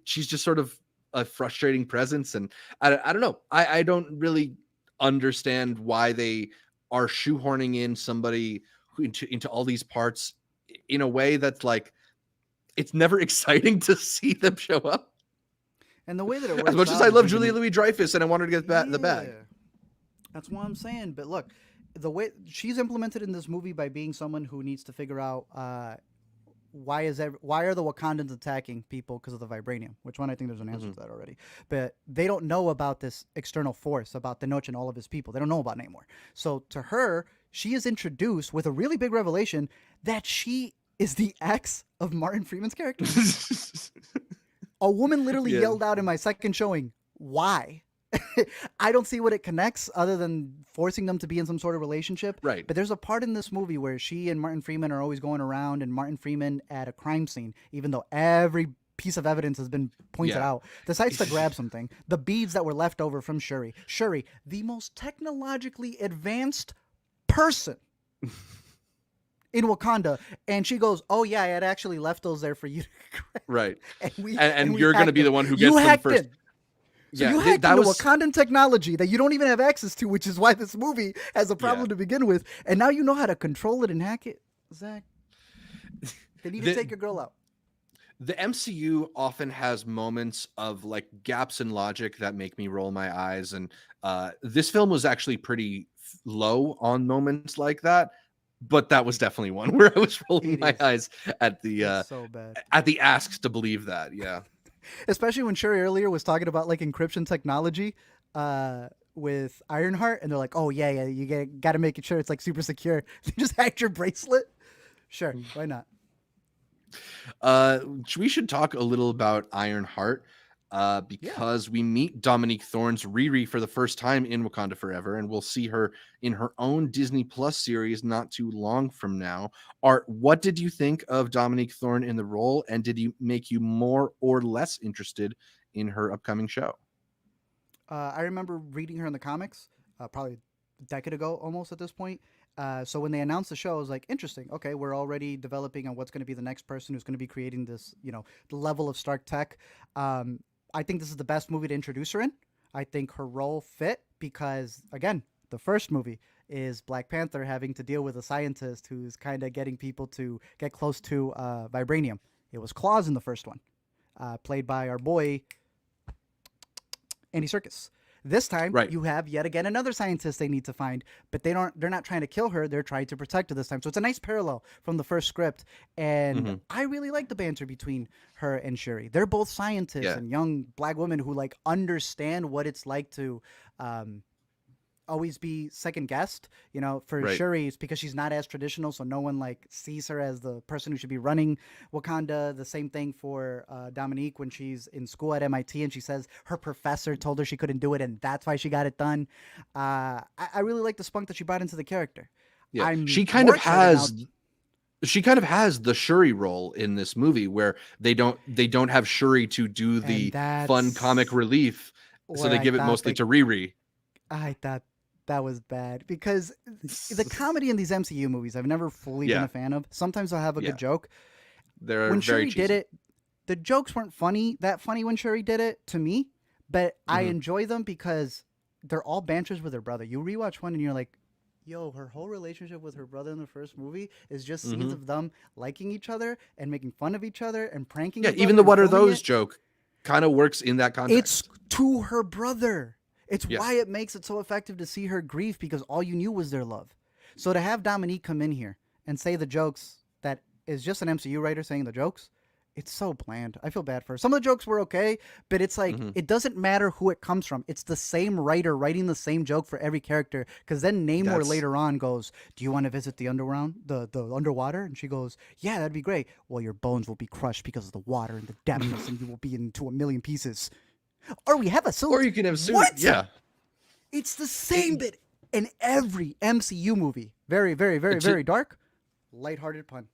she's just sort of a frustrating presence, and I don't know. I don't really understand why they are shoehorning in somebody into all these parts in a way that's like, it's never exciting to see them show up. And the way that it works, as much as I love Julia Louis-Dreyfus and I want her to get the bag. That's what I'm saying. But look, the way she's implemented in this movie by being someone who needs to figure out why are the Wakandans attacking people because of the vibranium? Which one? I think there's an answer to that already. But they don't know about this external force, about Tenoch and all of his people. They don't know about Namor. So to her, she is introduced with a really big revelation that she is the ex of Martin Freeman's character. A woman literally yelled out in my second showing, why? I don't see what it connects other than forcing them to be in some sort of relationship. Right. But there's a part in this movie where she and Martin Freeman are always going around, and Martin Freeman at a crime scene, even though every piece of evidence has been pointed Yeah. out, decides to grab something. The beads that were left over from Shuri. Shuri, the most technologically advanced person in Wakanda, and she goes, "Oh yeah, I had actually left those there for you to grab." Right. And we And we you're going to hacked be the him. one who You gets them hacked first. him. So Yeah, you hacked that into was Wakandan technology that you don't even have access to, which is why this movie has a problem Yeah. to begin with. And now you know how to control it and hack it, Zach. They need to The- take your girl out. the MCU often has moments of like gaps in logic that make me roll my eyes, and this film was actually pretty low on moments like that, but that was definitely one where I was rolling It my is. eyes at It's so bad. the asks to believe that. Yeah. Especially when Shuri earlier was talking about like encryption technology with Ironheart, and they're like, "Oh yeah, you got to make it sure it's like super secure." They just hacked your bracelet. Sure, why not? We should talk a little about Ironheart because we meet Dominique Thorne's Riri for the first time in Wakanda Forever, and we'll see her in her own Disney Plus series not too long from now. Art, what did you think of Dominique Thorne in the role, and did you make you more or less interested in her upcoming show? I remember reading her in the comics, probably a decade ago, almost at this point. So when they announced the show, I was like, interesting. Okay, we're already developing on what's going to be the next person who's going to be creating this, the level of Stark tech. I think this is the best movie to introduce her in. I think her role fit because, again, the first movie is Black Panther having to deal with a scientist who's kind of getting people to get close to vibranium. It was Claus in the first one, played by our boy Andy Serkis. This time, Right. you have yet again another scientist they need to find, but they're not trying to kill her. They're trying to protect her this time. So it's a nice parallel from the first script, and I really like the banter between her and Shuri. They're both scientists Yeah. and young black women who like understand what it's like to always be second guessed. For Right. Shuri, it's because she's not as traditional, so no one like sees her as the person who should be running Wakanda. The same thing for Dominique when she's in school at MIT and she says her professor told her she couldn't do it and that's why she got it done. I really like the spunk that she brought into the character. Yeah. I'm She kind more of excited has now. she kind of has the Shuri role in this movie where they don't have Shuri to do the And fun comic that's relief, so where they I give it thought mostly to Riri. I thought that was bad because the comedy in these MCU movies I've never fully been Yeah. a fan of. Sometimes I'll have a Yeah. good joke. They're When very Shuri did cheesy. it, the jokes weren't that funny when Shuri did it to me, but I enjoy them because they're all banters with her brother. You rewatch one and you're like, yo, her whole relationship with her brother in the first movie is just scenes of them liking each other and making fun of each other and pranking Yeah, each even other the "What and are filming those" it. joke kind of works in that It's context. to her brother. It's Yeah. why it makes it so effective to see her grief because all you knew was their love. So to have Dominique come in here and say the jokes that is just an MCU writer saying the jokes, it's so bland. I feel bad for her. Some of the jokes were okay, but it's like it doesn't matter who it comes from. It's the same writer writing the same joke for every character. Because then Namor That's- later on goes, "Do you want to visit the underground, the underwater?" And she goes, "Yeah, that'd be great." Well, your bones will be crushed because of the water and the depths, and you will be into a million pieces. Or we have a suit. Or you can have suit. What? Yeah. It's the same bit in every MCU movie. Very, very, very, very dark, lighthearted pun.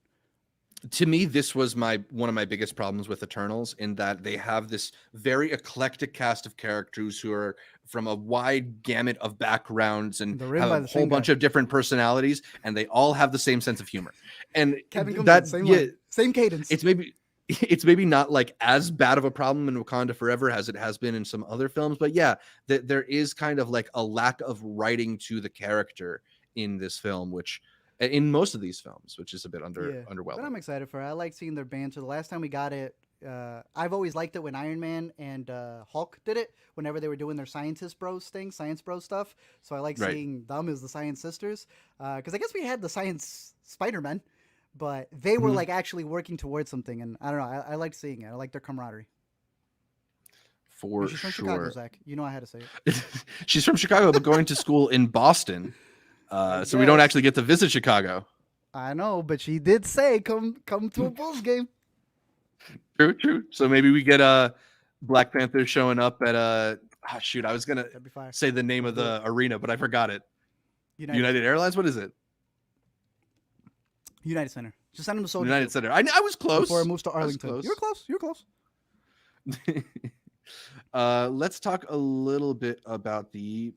To me, this was one of my biggest problems with Eternals, in that they have this very eclectic cast of characters who are from a wide gamut of backgrounds and They're written by have a the whole same bunch guy. of different personalities, and they all have the same sense of humor. And Kevin comes that in, same yeah, line, same cadence. it's maybe not like as bad of a problem in Wakanda Forever as it has been in some other films, but yeah, there is kind of like a lack of writing to the character in this film, which in most of these films, which is a bit But underwhelming. I'm excited for it. I like seeing their banter. The last time we got it, I've always liked it when Iron Man and Hulk did it. Whenever they were doing their science bro stuff. So I like Right. seeing them as the science sisters. Because I guess we had the science Spider-Man, but they were like actually working towards something. And I don't know. I liked seeing it. I like their camaraderie. For And she's from Chicago, sure. Zach. You know I had to say it. She's from Chicago, but going to school in Boston. So we don't guess. actually get to visit Chicago. I know, but she did say come to a Bulls game. True. So maybe we get Black Panther showing up at shoot, I was gonna That'd be fire. say the name of the arena, but I forgot it. United United Airlines? What is it? Center. Just send him to Soldier United Field Center. I was close. before it moves to I was Arlington. close. You were close. Let's talk a little bit about the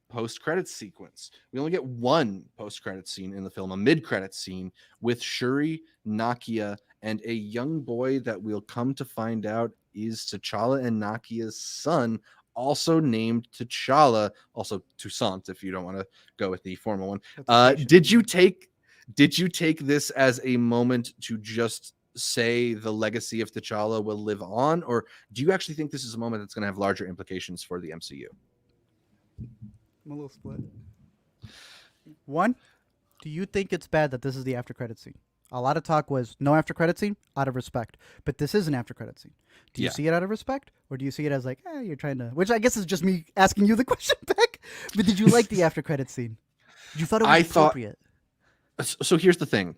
post-credits sequence. We only get one post-credit scene in the film, a mid-credit scene with Shuri, Nakia, and a young boy that we'll come to find out is T'Challa and Nakia's son, also named T'Challa, also Toussaint, if you don't want to go with the formal one. That's a station Did you name. take this as a moment to just say the legacy of T'Challa will live on, or do you actually think this is a moment that's going to have larger implications for the MCU? I'm a little split. One, do you think it's bad that this is the after credit scene? A lot of talk was no after credit scene out of respect, but this is an after credit scene. Do you Yeah. see it out of respect, or do you see it as like, you're trying to? Which I guess is just me asking you the question back. But did you like the after credit scene? You thought it was I thought- appropriate? So here's the thing.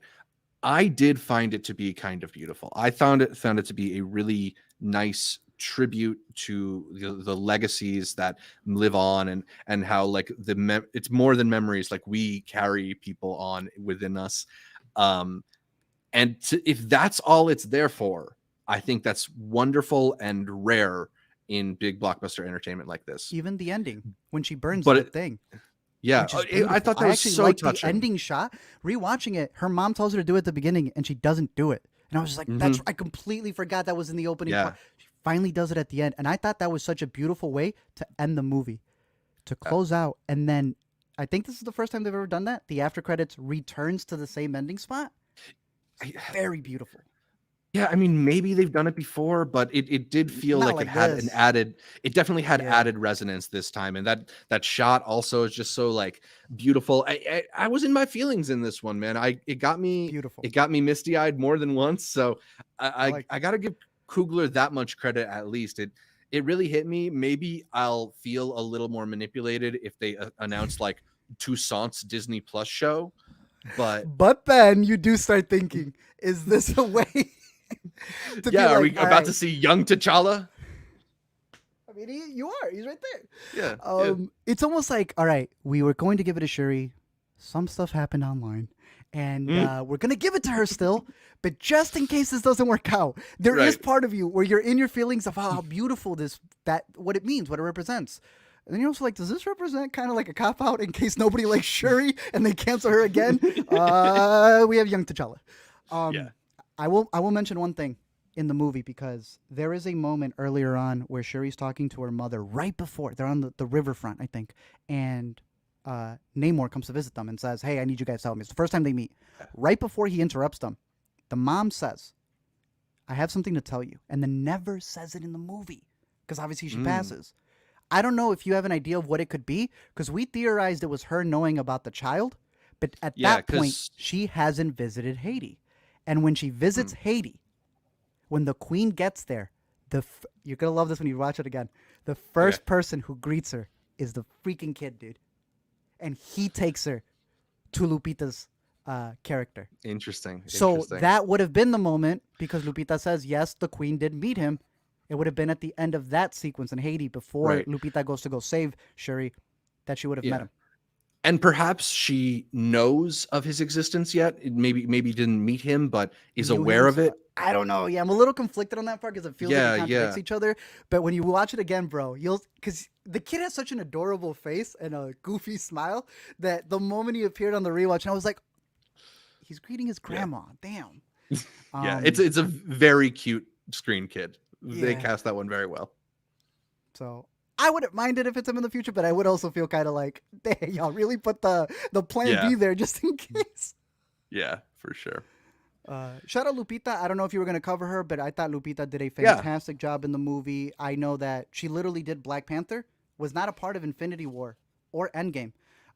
I did find it to be kind of beautiful. I found it to be a really nice tribute to the legacies that live on, and how like it's more than memories. Like we carry people on within us. If that's all it's there for, I think that's wonderful and rare in big blockbuster entertainment like this. Even the ending when she burns But the it- thing. Yeah, Which is I beautiful. thought that was actually so liked touching. the ending shot. Rewatching it, her mom tells her to do it at the beginning, and she doesn't do it. And I was just like, "That's I completely forgot that was in the opening." Yeah. Part. She finally does it at the end, and I thought that was such a beautiful way to end the movie, to close out. And then I think this is the first time they've ever done that. The after credits returns to the same ending spot. It's very beautiful. Yeah, I mean, maybe they've done it before, but it did feel Not like like it had this. it definitely had Yeah. added resonance this time. And that shot also is just so like beautiful. I was in my feelings in this one, man. It got me Beautiful. It got me misty eyed more than once. So like I got to give Coogler that much credit at least. It really hit me. Maybe I'll feel a little more manipulated if they announce like Toussaint's Disney Plus show, but But then you do start thinking, is this a way to yeah, be are like, we all about right. to see young T'Challa? I mean, you are. He's right there. Yeah. It's almost like, all right, we were going to give it to Shuri. Some stuff happened online, and we're going to give it to her still. But just in case this doesn't work out, there is Right. part of you where you're in your feelings of how beautiful what it means, what it represents. And then you're also like, does this represent kind of like a cop out in case nobody likes Shuri and they cancel her again? We have young T'Challa. Yeah. I will mention one thing in the movie, because there is a moment earlier on where Shuri's talking to her mother right before they're on the riverfront, I think, and Namor comes to visit them and says, "Hey, I need you guys to help me." It's the first time they meet. Right before he interrupts them, the mom says, "I have something to tell you," and then never says it in the movie because obviously she passes. I don't know if you have an idea of what it could be, because we theorized it was her knowing about the child, but at Yeah, that point 'cause- she hasn't visited Haiti, and when she visits Haiti, when the queen gets there, you're gonna love this when you watch it again. The first person who greets her is the freaking kid, dude, and he takes her to Lupita's character. Interesting. So that would have been the moment, because Lupita says yes, the queen did meet him. It would have been at the end of that sequence in Haiti before Right. Lupita goes to go save Shuri that she would have met him. And perhaps she knows of his existence yet. Maybe didn't meet him, but is Knew aware him, of it. I don't know. Yeah, I'm a little conflicted on that part because it feels like it contradicts each other. But when you watch it again, bro, because the kid has such an adorable face and a goofy smile that the moment he appeared on the rewatch, and I was like, he's greeting his grandma. Damn. Yeah, it's a very cute screen kid. They Yeah. cast that one very well. So I wouldn't mind it if it's him in the future, but I would also feel kind of like, dang, y'all really put the plan B there just in case. Yeah, for sure. Shout out Lupita. I don't know if you were going to cover her, but I thought Lupita did a fantastic job in the movie. I know that she literally did Black Panther, was not a part of Infinity War or Endgame,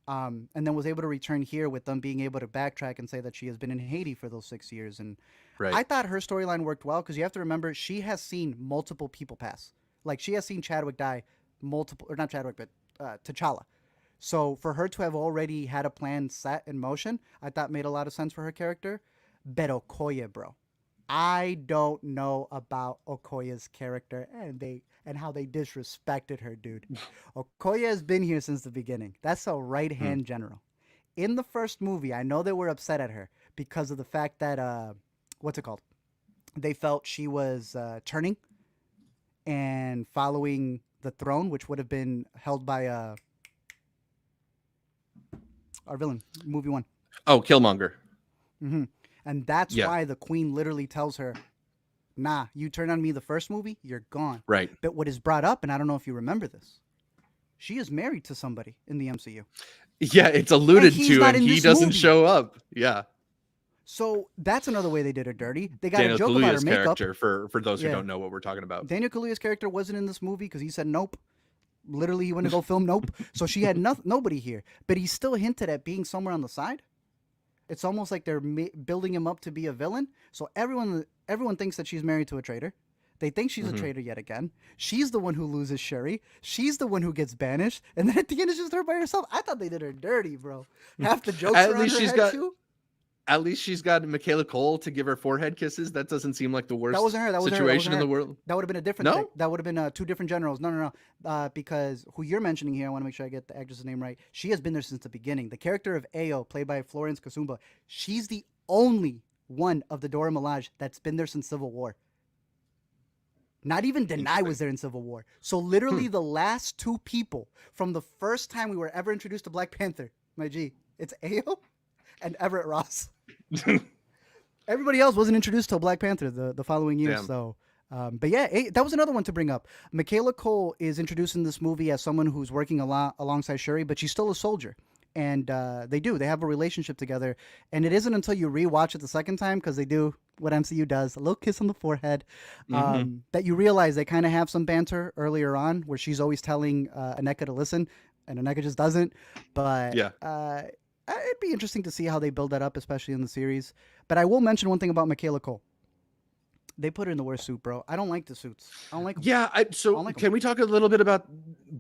and then was able to return here with them being able to backtrack and say that she has been in Haiti for those 6 years. And I thought her storyline worked well, because you have to remember, she has seen multiple people pass. Like, she has seen Chadwick die not Chadwick, but T'Challa. So for her to have already had a plan set in motion, I thought made a lot of sense for her character. But Okoye, bro, I don't know about Okoye's character and how they disrespected her, dude. Okoye has been here since the beginning. That's a right-hand general. In the first movie, I know they were upset at her because of the fact that what's it called? They felt she was turning and following the throne, which would have been held by our villain, movie one. Oh, Killmonger. hmm And that's Yeah, why the queen literally tells her, nah, you turn on me the first movie, you're gone. right. But what is brought up, and I don't know if you remember this, she is married to somebody in the MCU. Yeah, it's And alluded he's to, not and in he this doesn't movie. show up. Yeah, So that's another way they did her dirty. They got a Daniel joke about her Kaluuya's makeup. character, for those who Yeah. don't know what we're talking about. Daniel Kaluuya's character wasn't in this movie because he said nope. Literally, he went to go film Nope. So she had nobody here. But he still hinted at being somewhere on the side. It's almost like they're building him up to be a villain. So everyone thinks that she's married to a traitor. They think she's a Mhm. traitor yet again. She's the one who loses Shuri. She's the one who gets banished. And then at the end, it's just her by herself. I thought they did her dirty, bro. Half the jokes At are on least her she's head, got too. At least she's got Michaela Coel to give her forehead kisses. That doesn't seem like the worst That wasn't her. That wasn't her. That situation wasn't in her. the world. That would have been a different No? thing. That would have been two different generals. No. Because who you're mentioning here, I want to make sure I get the actress's name right. She has been there since the beginning. The character of Ayo, played by Florence Kasumba, she's the only one of the Dora Milaje that's been there since Civil War. Not even Danai was there in Civil War. So literally the last two people from the first time we were ever introduced to Black Panther, my G, it's Ayo and Everett Ross. Everybody else wasn't introduced till Black Panther the following year. Damn. So, but yeah, that was another one to bring up. Michaela Coel is introduced in this movie as someone who's working a lot alongside Shuri, but she's still a soldier. And they have a relationship together. And it isn't until you rewatch it the second time, because they do what MCU does, a little kiss on the forehead, that you realize they kind of have some banter earlier on where she's always telling Aneka to listen, and Aneka just doesn't. But Yeah. it'd be interesting to see how they build that up, especially in the series. But I will mention one thing about Michaela Coel. They put her in the worst suit, bro. I don't like the suits. I don't like them. Yeah, so like 'em. can we talk a little bit about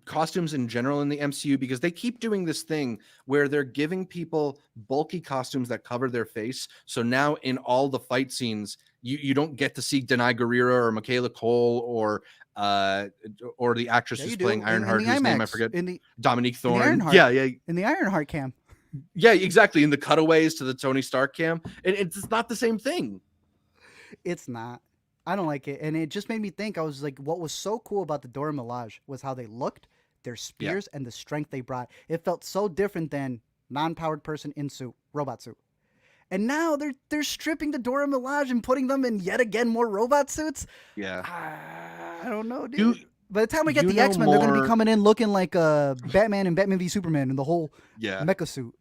costumes in general in the MCU? Because they keep doing this thing where they're giving people bulky costumes that cover their face. So now in all the fight scenes, you don't get to see Danai Gurira or Michaela Coel or the actress Yeah, who's you do. playing Ironheart, in the whose name I IMAX, forget. in the Dominique Thorne. Ironheart. Yeah, in the Ironheart cam. yeah, exactly. In the cutaways to the Tony Stark cam. It's not the same thing. It's not. I don't like it. And it just made me think. I was like, what was so cool about the Dora Milaje was how they looked, their spears, and the strength they brought. It felt so different than non-powered person in suit, robot suit. And now they're stripping the Dora Milaje and putting them in yet again more robot suits. Yeah. I don't know, dude. By the time we get you the know X-Men, they're going to be more- coming in looking like Batman and Batman v Superman in the whole mecha suit.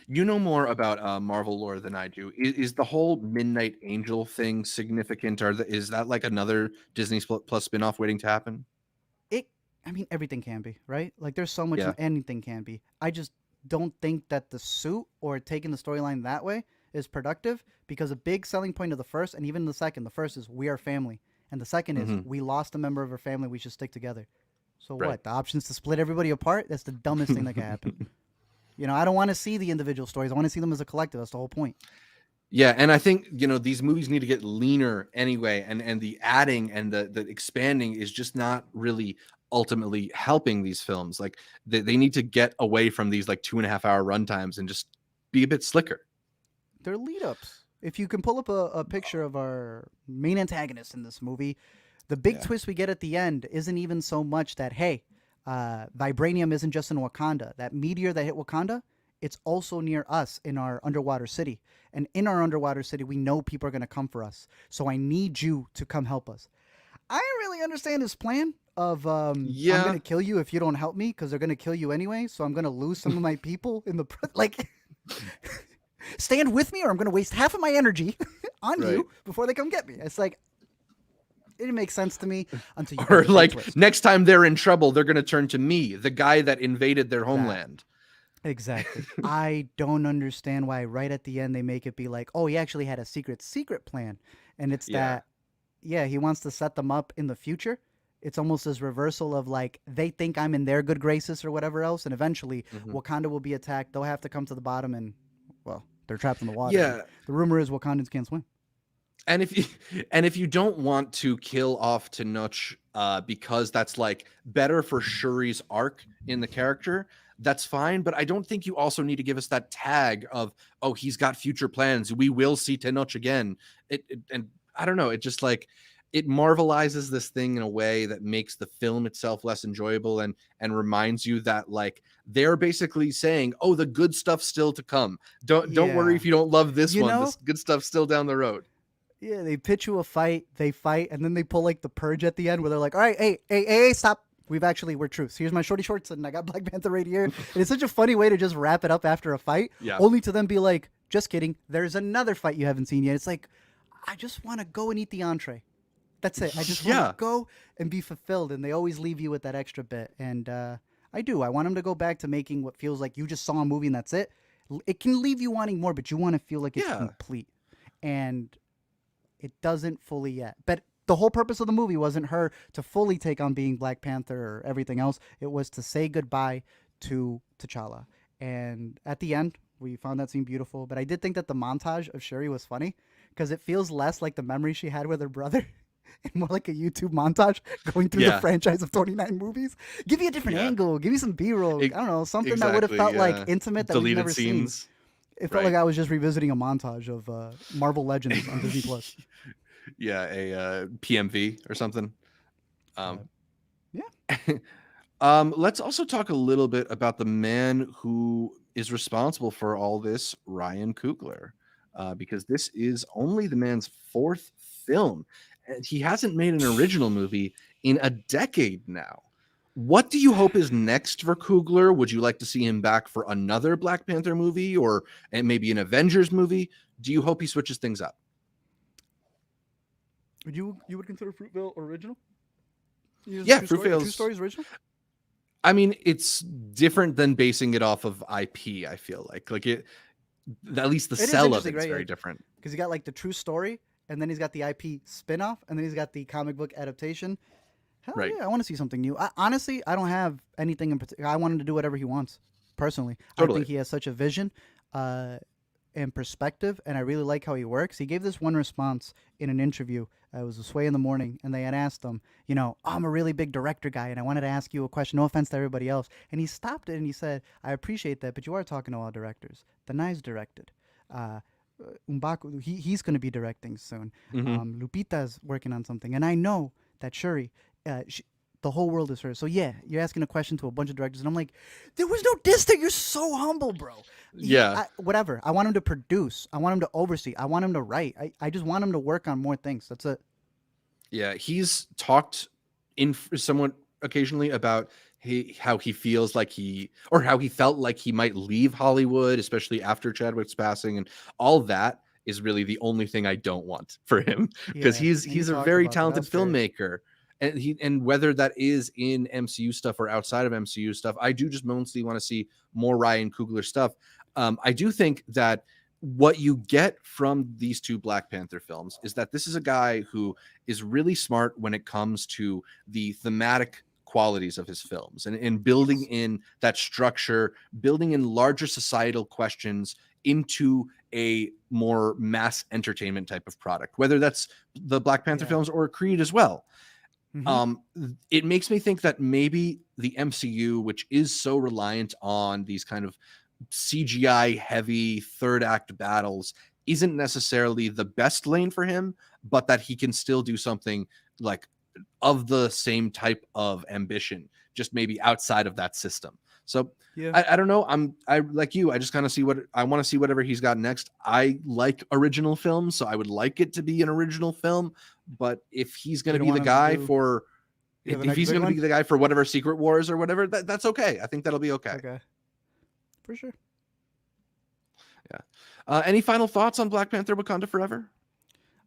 You know more about Marvel lore than I do. Is the whole Midnight Angel thing significant, or is that like another Disney Plus spinoff waiting to happen? I mean, everything can be, right? Like, there's so much, Yeah. anything can be. I just don't think that the suit or taking the storyline that way is productive, because a big selling point of the first, and even the second, the first is we are family, and the second is we lost a member of our family, we should stick together. So Right. what? The option's to split everybody apart? That's the dumbest thing that could happen. I don't want to see the individual stories. I want to see them as a collective. That's the whole point. Yeah, and I think these movies need to get leaner anyway, and the adding and the expanding is just not really ultimately helping these films. Like they need to get away from these like 2.5 hour runtimes and just be a bit slicker. They're lead ups. If you can pull up a picture of our main antagonist in this movie, the big twist we get at the end isn't even so much that, hey, vibranium isn't just in Wakanda. That meteor that hit Wakanda, it's also near us in our underwater city. And in our underwater city, we know people are going to come for us. So I need you to come help us. I don't really understand his plan of, I'm going to kill you if you don't help me, because they're going to kill you anyway. So I'm going to lose some of my people in the, like, stand with me or I'm going to waste half of my energy on you before they come get me. It's like, it didn't make sense to me until you. Or like next time they're in trouble, they're going to turn to me, the guy that invaded their homeland. Exactly. I don't understand why right at the end they make it be like, oh, he actually had a secret plan. And it's that, he wants to set them up in the future. It's almost this reversal of like, they think I'm in their good graces or whatever else. And eventually Wakanda will be attacked. They'll have to come to the bottom and, well, they're trapped in the water. Yeah. The rumor is Wakandans can't swim. And if you don't want to kill off Tenoch because that's like better for Shuri's arc in the character, that's fine. But I don't think you also need to give us that tag of, oh, he's got future plans. We will see Tenoch again. And I don't know. It just like, it marvelizes this thing in a way that makes the film itself less enjoyable, and reminds you that like they're basically saying, oh, the good stuff's still to come. Don't worry Yeah. if you don't love this You one. know, This good stuff's still down the road. yeah, they pitch you a fight, they fight, and then they pull like the purge at the end where they're like, all right, hey, stop. We're truce. Here's my shorty shorts, and I got Black Panther right here. And it's such a funny way to just wrap it up after a fight, Yeah. only to then be like, just kidding. There's another fight you haven't seen yet. It's like, I just want to go and eat the entree. That's it. I just want Yeah. to go and be fulfilled. And they always leave you with that extra bit. And I do. I want them to go back to making what feels like you just saw a movie and that's it. It can leave you wanting more, but you want to feel like it's Yeah. complete. And it doesn't fully yet. But the whole purpose of the movie wasn't her to fully take on being Black Panther or everything else. It was to say goodbye to T'Challa. And at the end, we found that scene beautiful. But I did think that the montage of Shuri was funny because it feels less like the memory she had with her brother and more like a YouTube montage going through the Yeah. franchise of 29 movies. Give me a different Yeah. angle. Give me some B-roll. E- I don't know, something that would have felt Exactly, like yeah. intimate that we've Deleted never seen. scenes. It felt Right. like I was just revisiting a montage of Marvel Legends on Disney Plus. Yeah, a PMV or something. Yeah. Let's also talk a little bit about the man who is responsible for all this, Ryan Coogler, because this is only the man's fourth film, and he hasn't made an original movie in a decade now. What do you hope is next for Coogler? Would you like to see him back for another Black Panther movie, or and maybe an Avengers movie? Do you hope he switches things up? You would consider Fruitvale original? Yeah, Fruitvale's- True Stories original? I mean, it's different than basing it off of IP. I feel like it, at least the It is sell of interesting, it's right? very Yeah. different. Because he got like the true story, and then he's got the IP spin-off, and then he's got the comic book adaptation. Hell Right. yeah, I want to see something new. Honestly, I don't have anything in particular. I want him to do whatever he wants, personally. Totally. I think he has such a vision and perspective, and I really like how he works. He gave this one response in an interview. It was a Sway in the Morning, and they had asked him, I'm a really big director guy, and I wanted to ask you a question. No offense to everybody else. And he stopped it, and he said, I appreciate that, but you are talking to all directors. Danai's directed. M'Baku, he's going to be directing soon. Mhm. Lupita's working on something, and I know that Shuri, the whole world is hers. So yeah, you're asking a question to a bunch of directors, and I'm like, there was no diss there. You're so humble, bro. Yeah. Whatever. I want him to produce. I want him to oversee. I want him to write. I just want him to work on more things. That's it. Yeah, he's talked somewhat occasionally about how he feels like how he felt like he might leave Hollywood, especially after Chadwick's passing, and all that is really the only thing I don't want for him, because Yeah, and he's he a talked very about that. That talented was great. filmmaker, and whether that is in MCU stuff or outside of MCU stuff, I do just mostly want to see more Ryan Coogler stuff. I do think that what you get from these two Black Panther films is that this is a guy who is really smart when it comes to the thematic qualities of his films, and building in that structure, building in larger societal questions into a more mass entertainment type of product, whether that's the Black Panther Yeah. films or Creed as well. Mhm. It makes me think that maybe the MCU, which is so reliant on these kind of CGI heavy third act battles, isn't necessarily the best lane for him, but that he can still do something like of the same type of ambition, just maybe outside of that system. So Yeah. I don't know. I like you. I just kind of see what I want to see whatever he's got next. I like original films, so I would like it to be an original film. But if he's going to don't be the want him to guy do- for, Yeah, the if next he's big going to one? be the guy for whatever Secret Wars or whatever, that's okay. I think that'll be okay. Okay. For sure. Any final thoughts on Black Panther: Wakanda Forever?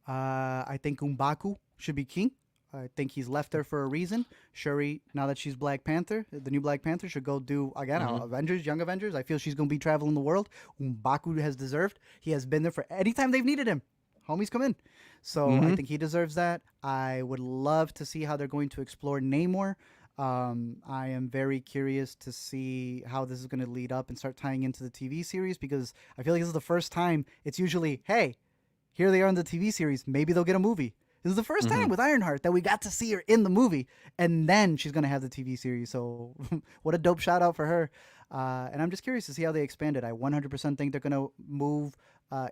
I think M'Baku should be king. I think he's left there for a reason. Shuri, now that she's Black Panther, the new Black Panther, should go do, again, Avengers, Young Avengers. I feel she's going to be traveling the world. M'Baku has deserved. He has been there for anytime they've needed him. Homies come in. So I think he deserves that. I would love to see how they're going to explore Namor. I am very curious to see how this is going to lead up and start tying into the TV series, because I feel like this is the first time it's usually, hey, here they are in the TV series. Maybe they'll get a movie. This is the first time with Ironheart that we got to see her in the movie, and then she's going to have the TV series. So what a dope shout out for her. And I'm just curious to see how they expand it. I 100% think they're going to move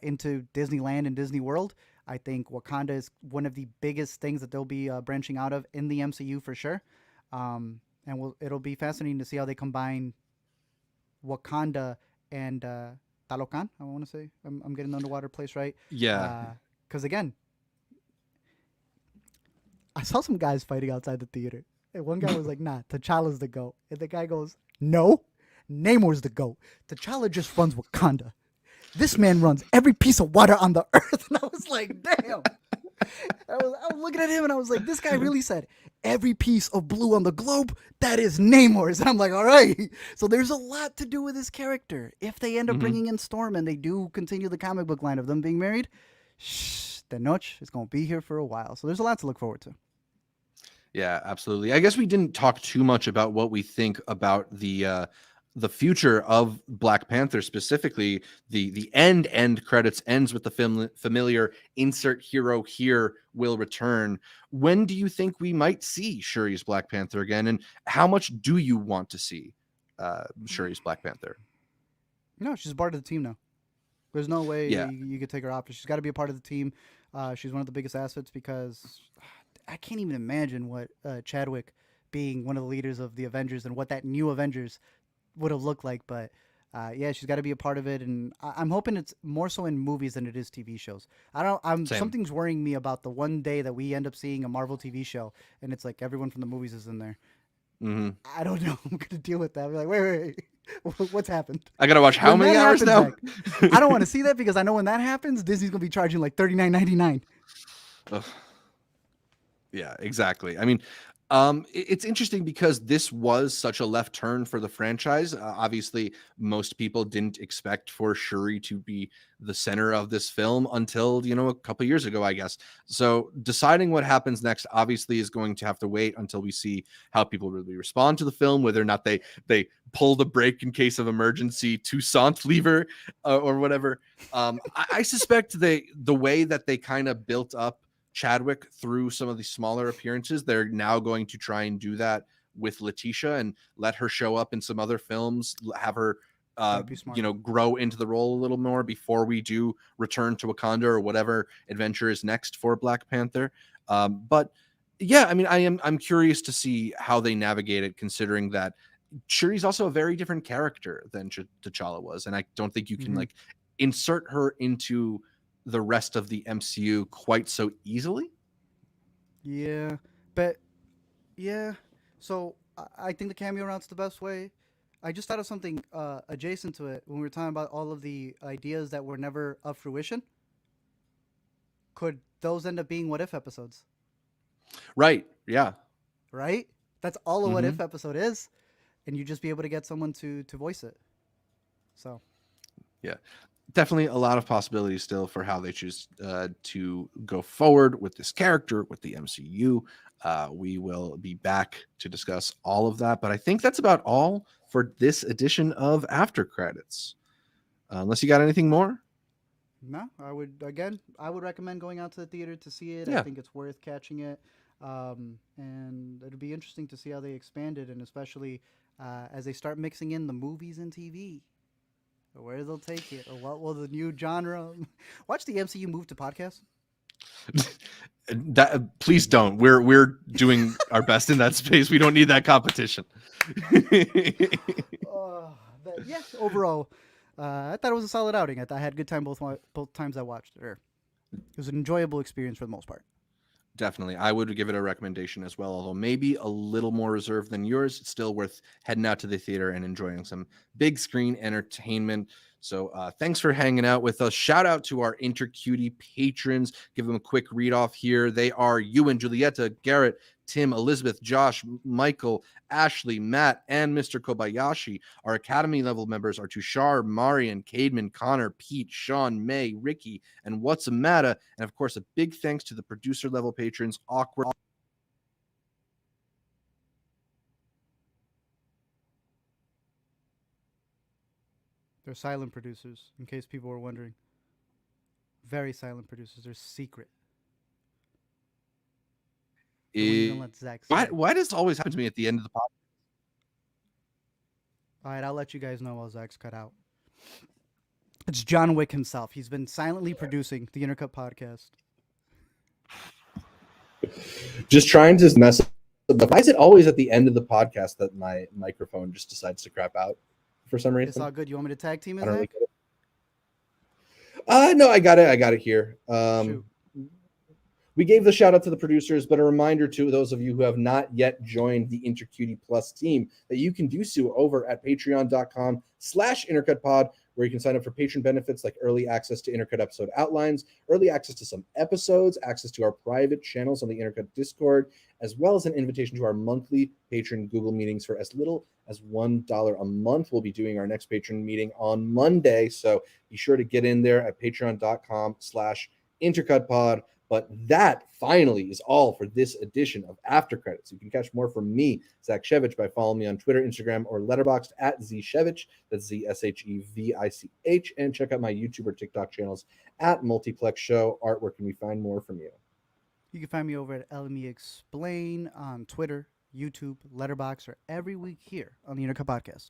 into Disneyland and Disney World. I think Wakanda is one of the biggest things that they'll be branching out of in the MCU for sure. It'll be fascinating to see how they combine Wakanda and Talocan. I want to say I'm getting the underwater place right. Yeah. Because again, I saw some guys fighting outside the theater, and one guy was like, "Nah, T'Challa's the GOAT," and the guy goes, "No, Namor's the GOAT. T'Challa just runs Wakanda. This man runs every piece of water on the earth." And I was like, "Damn." I was looking at him and I was like, this guy really said every piece of blue on the globe, that is Namor's. And I'm like, all right. So there's a lot to do with his character. If they end up bringing in Storm and they do continue the comic book line of them being married, Tenoch is going to be here for a while. So there's a lot to look forward to. Yeah, absolutely. I guess we didn't talk too much about what we think about the future of Black Panther, specifically the end credits ends with the familiar insert hero here will return. When do you think we might see Shuri's Black Panther again, and how much do you want to see Shuri's Black Panther? No, she's part of the team now. There's no way Yeah. you could take her off. She's got to be a part of the team. She's one of the biggest assets because I can't even imagine what Chadwick being one of the leaders of the Avengers and what that new Avengers would have looked like. But yeah, she's got to be a part of it, and I'm hoping it's more so in movies than it is TV shows. Same. Something's worrying me about the one day that we end up seeing a Marvel TV show and it's like everyone from the movies is in there. Mm-hmm. I don't know. I'm gonna deal with that. I'm like, wait. What's happened? I gotta watch how many hours now? I don't want to see that because I know when that happens, Disney's gonna be charging like $39.99. Yeah, exactly. I mean, it's interesting because this was such a left turn for the franchise. Obviously, most people didn't expect for Shuri to be the center of this film until, a couple years ago, I guess. So deciding what happens next obviously is going to have to wait until we see how people really respond to the film, whether or not they pull the brake in case of emergency, Toussaint lever or whatever. I suspect the way that they kind of built up Chadwick through some of the smaller appearances, they're now going to try and do that with Letitia and let her show up in some other films, have her grow into the role a little more before we do return to Wakanda or whatever adventure is next for Black Panther. But yeah, I mean, I'm curious to see how they navigate it, considering that Shuri's also a very different character than T'Challa was, and I don't think you can insert her into the rest of the MCU quite so easily. Yeah, but yeah. So I think the cameo route's the best way. I just thought of something adjacent to it when we were talking about all of the ideas that were never of fruition. Could those end up being what if episodes? Right. Yeah. Right? That's all a what if episode is. And you just be able to get someone to voice it. So yeah, definitely a lot of possibilities still for how they choose to go forward with this character, with the MCU. We will be back to discuss all of that, but I think that's about all for this edition of After Credits. Unless you got anything more? No, I would recommend going out to the theater to see it. Yeah. I think it's worth catching it. And it'll be interesting to see how they expand it, and especially as they start mixing in the movies and TV. Where they'll take it, or what will the new genre? Watch the MCU move to podcast. Please don't. We're doing our best in that space. We don't need that competition. But yeah, overall, I thought it was a solid outing. I had a good time both times I watched it. It was an enjoyable experience for the most part. Definitely. I would give it a recommendation as well, although maybe a little more reserved than yours. It's still worth heading out to the theater and enjoying some big screen entertainment. So thanks for hanging out with us. Shout out to our Intercutie patrons. Give them a quick read off here. They are Ewan, Julieta, Garrett, Tim, Elizabeth, Josh, Michael, Ashley, Matt, and Mr. Kobayashi. Our Academy level members are Tushar, Marian, Cademan, Connor, Pete, Sean, May, Ricky, and What's a Matter. And of course, a big thanks to the producer level patrons, Awkward. They're silent producers, in case people were wondering. Very silent producers. They're secret. Let Zach Why does this always happen to me at the end of the podcast? All right, I'll let you guys know while Zach's cut out. It's John Wick himself. He's been silently producing the Intercut podcast Just trying to mess up. Why is it always at the end of the podcast that my microphone just decides to crap out for some reason? It's all good. You want me to tag team I it, don't really Zach? get it. No, I got it. I got it here. Shoot. We gave the shout out to the producers, but a reminder to those of you who have not yet joined the InterCutie Plus team that you can do so over at patreon.com/intercutpod, where you can sign up for patron benefits like early access to Intercut episode outlines, early access to some episodes, access to our private channels on the Intercut Discord, as well as an invitation to our monthly patron Google meetings for as little as $1 a month. We'll be doing our next patron meeting on Monday, so be sure to get in there at patreon.com/intercutpod. But that finally is all for this edition of After Credits. You can catch more from me, Zach Shevich, by following me on Twitter, Instagram, or Letterboxd at ZShevich. That's ZSHEVICH. And check out my YouTube or TikTok channels at Multiplex Show. Art, where can we find more from you? You can find me over at LME Explain on Twitter, YouTube, Letterboxd, or every week here on the Intercut Podcast.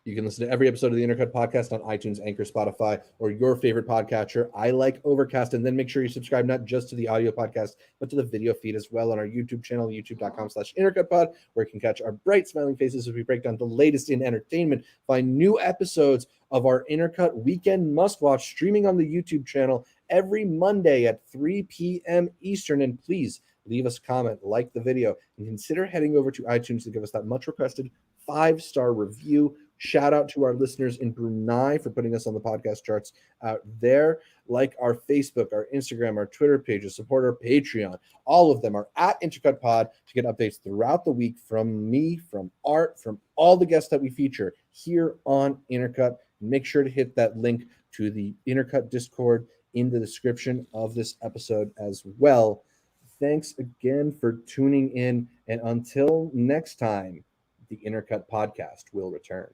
You can listen to every episode of the Intercut Podcast on iTunes, Anchor, Spotify, or your favorite podcatcher. I like Overcast. And then make sure you subscribe not just to the audio podcast, but to the video feed as well on our YouTube channel, youtube.com/intercutpod, where you can catch our bright smiling faces as we break down the latest in entertainment. Find new episodes of our Intercut Weekend Must Watch streaming on the YouTube channel every Monday at 3 p.m. Eastern. And please leave us a comment, like the video, and consider heading over to iTunes to give us that much requested 5-star review. Shout out to our listeners in Brunei for putting us on the podcast charts out there. Like our Facebook, our Instagram, our Twitter pages, support our Patreon. All of them are at Intercut Pod to get updates throughout the week from me, from Art, from all the guests that we feature here on Intercut. Make sure to hit that link to the Intercut Discord in the description of this episode as well. Thanks again for tuning in, and until next time, the Intercut Podcast will return.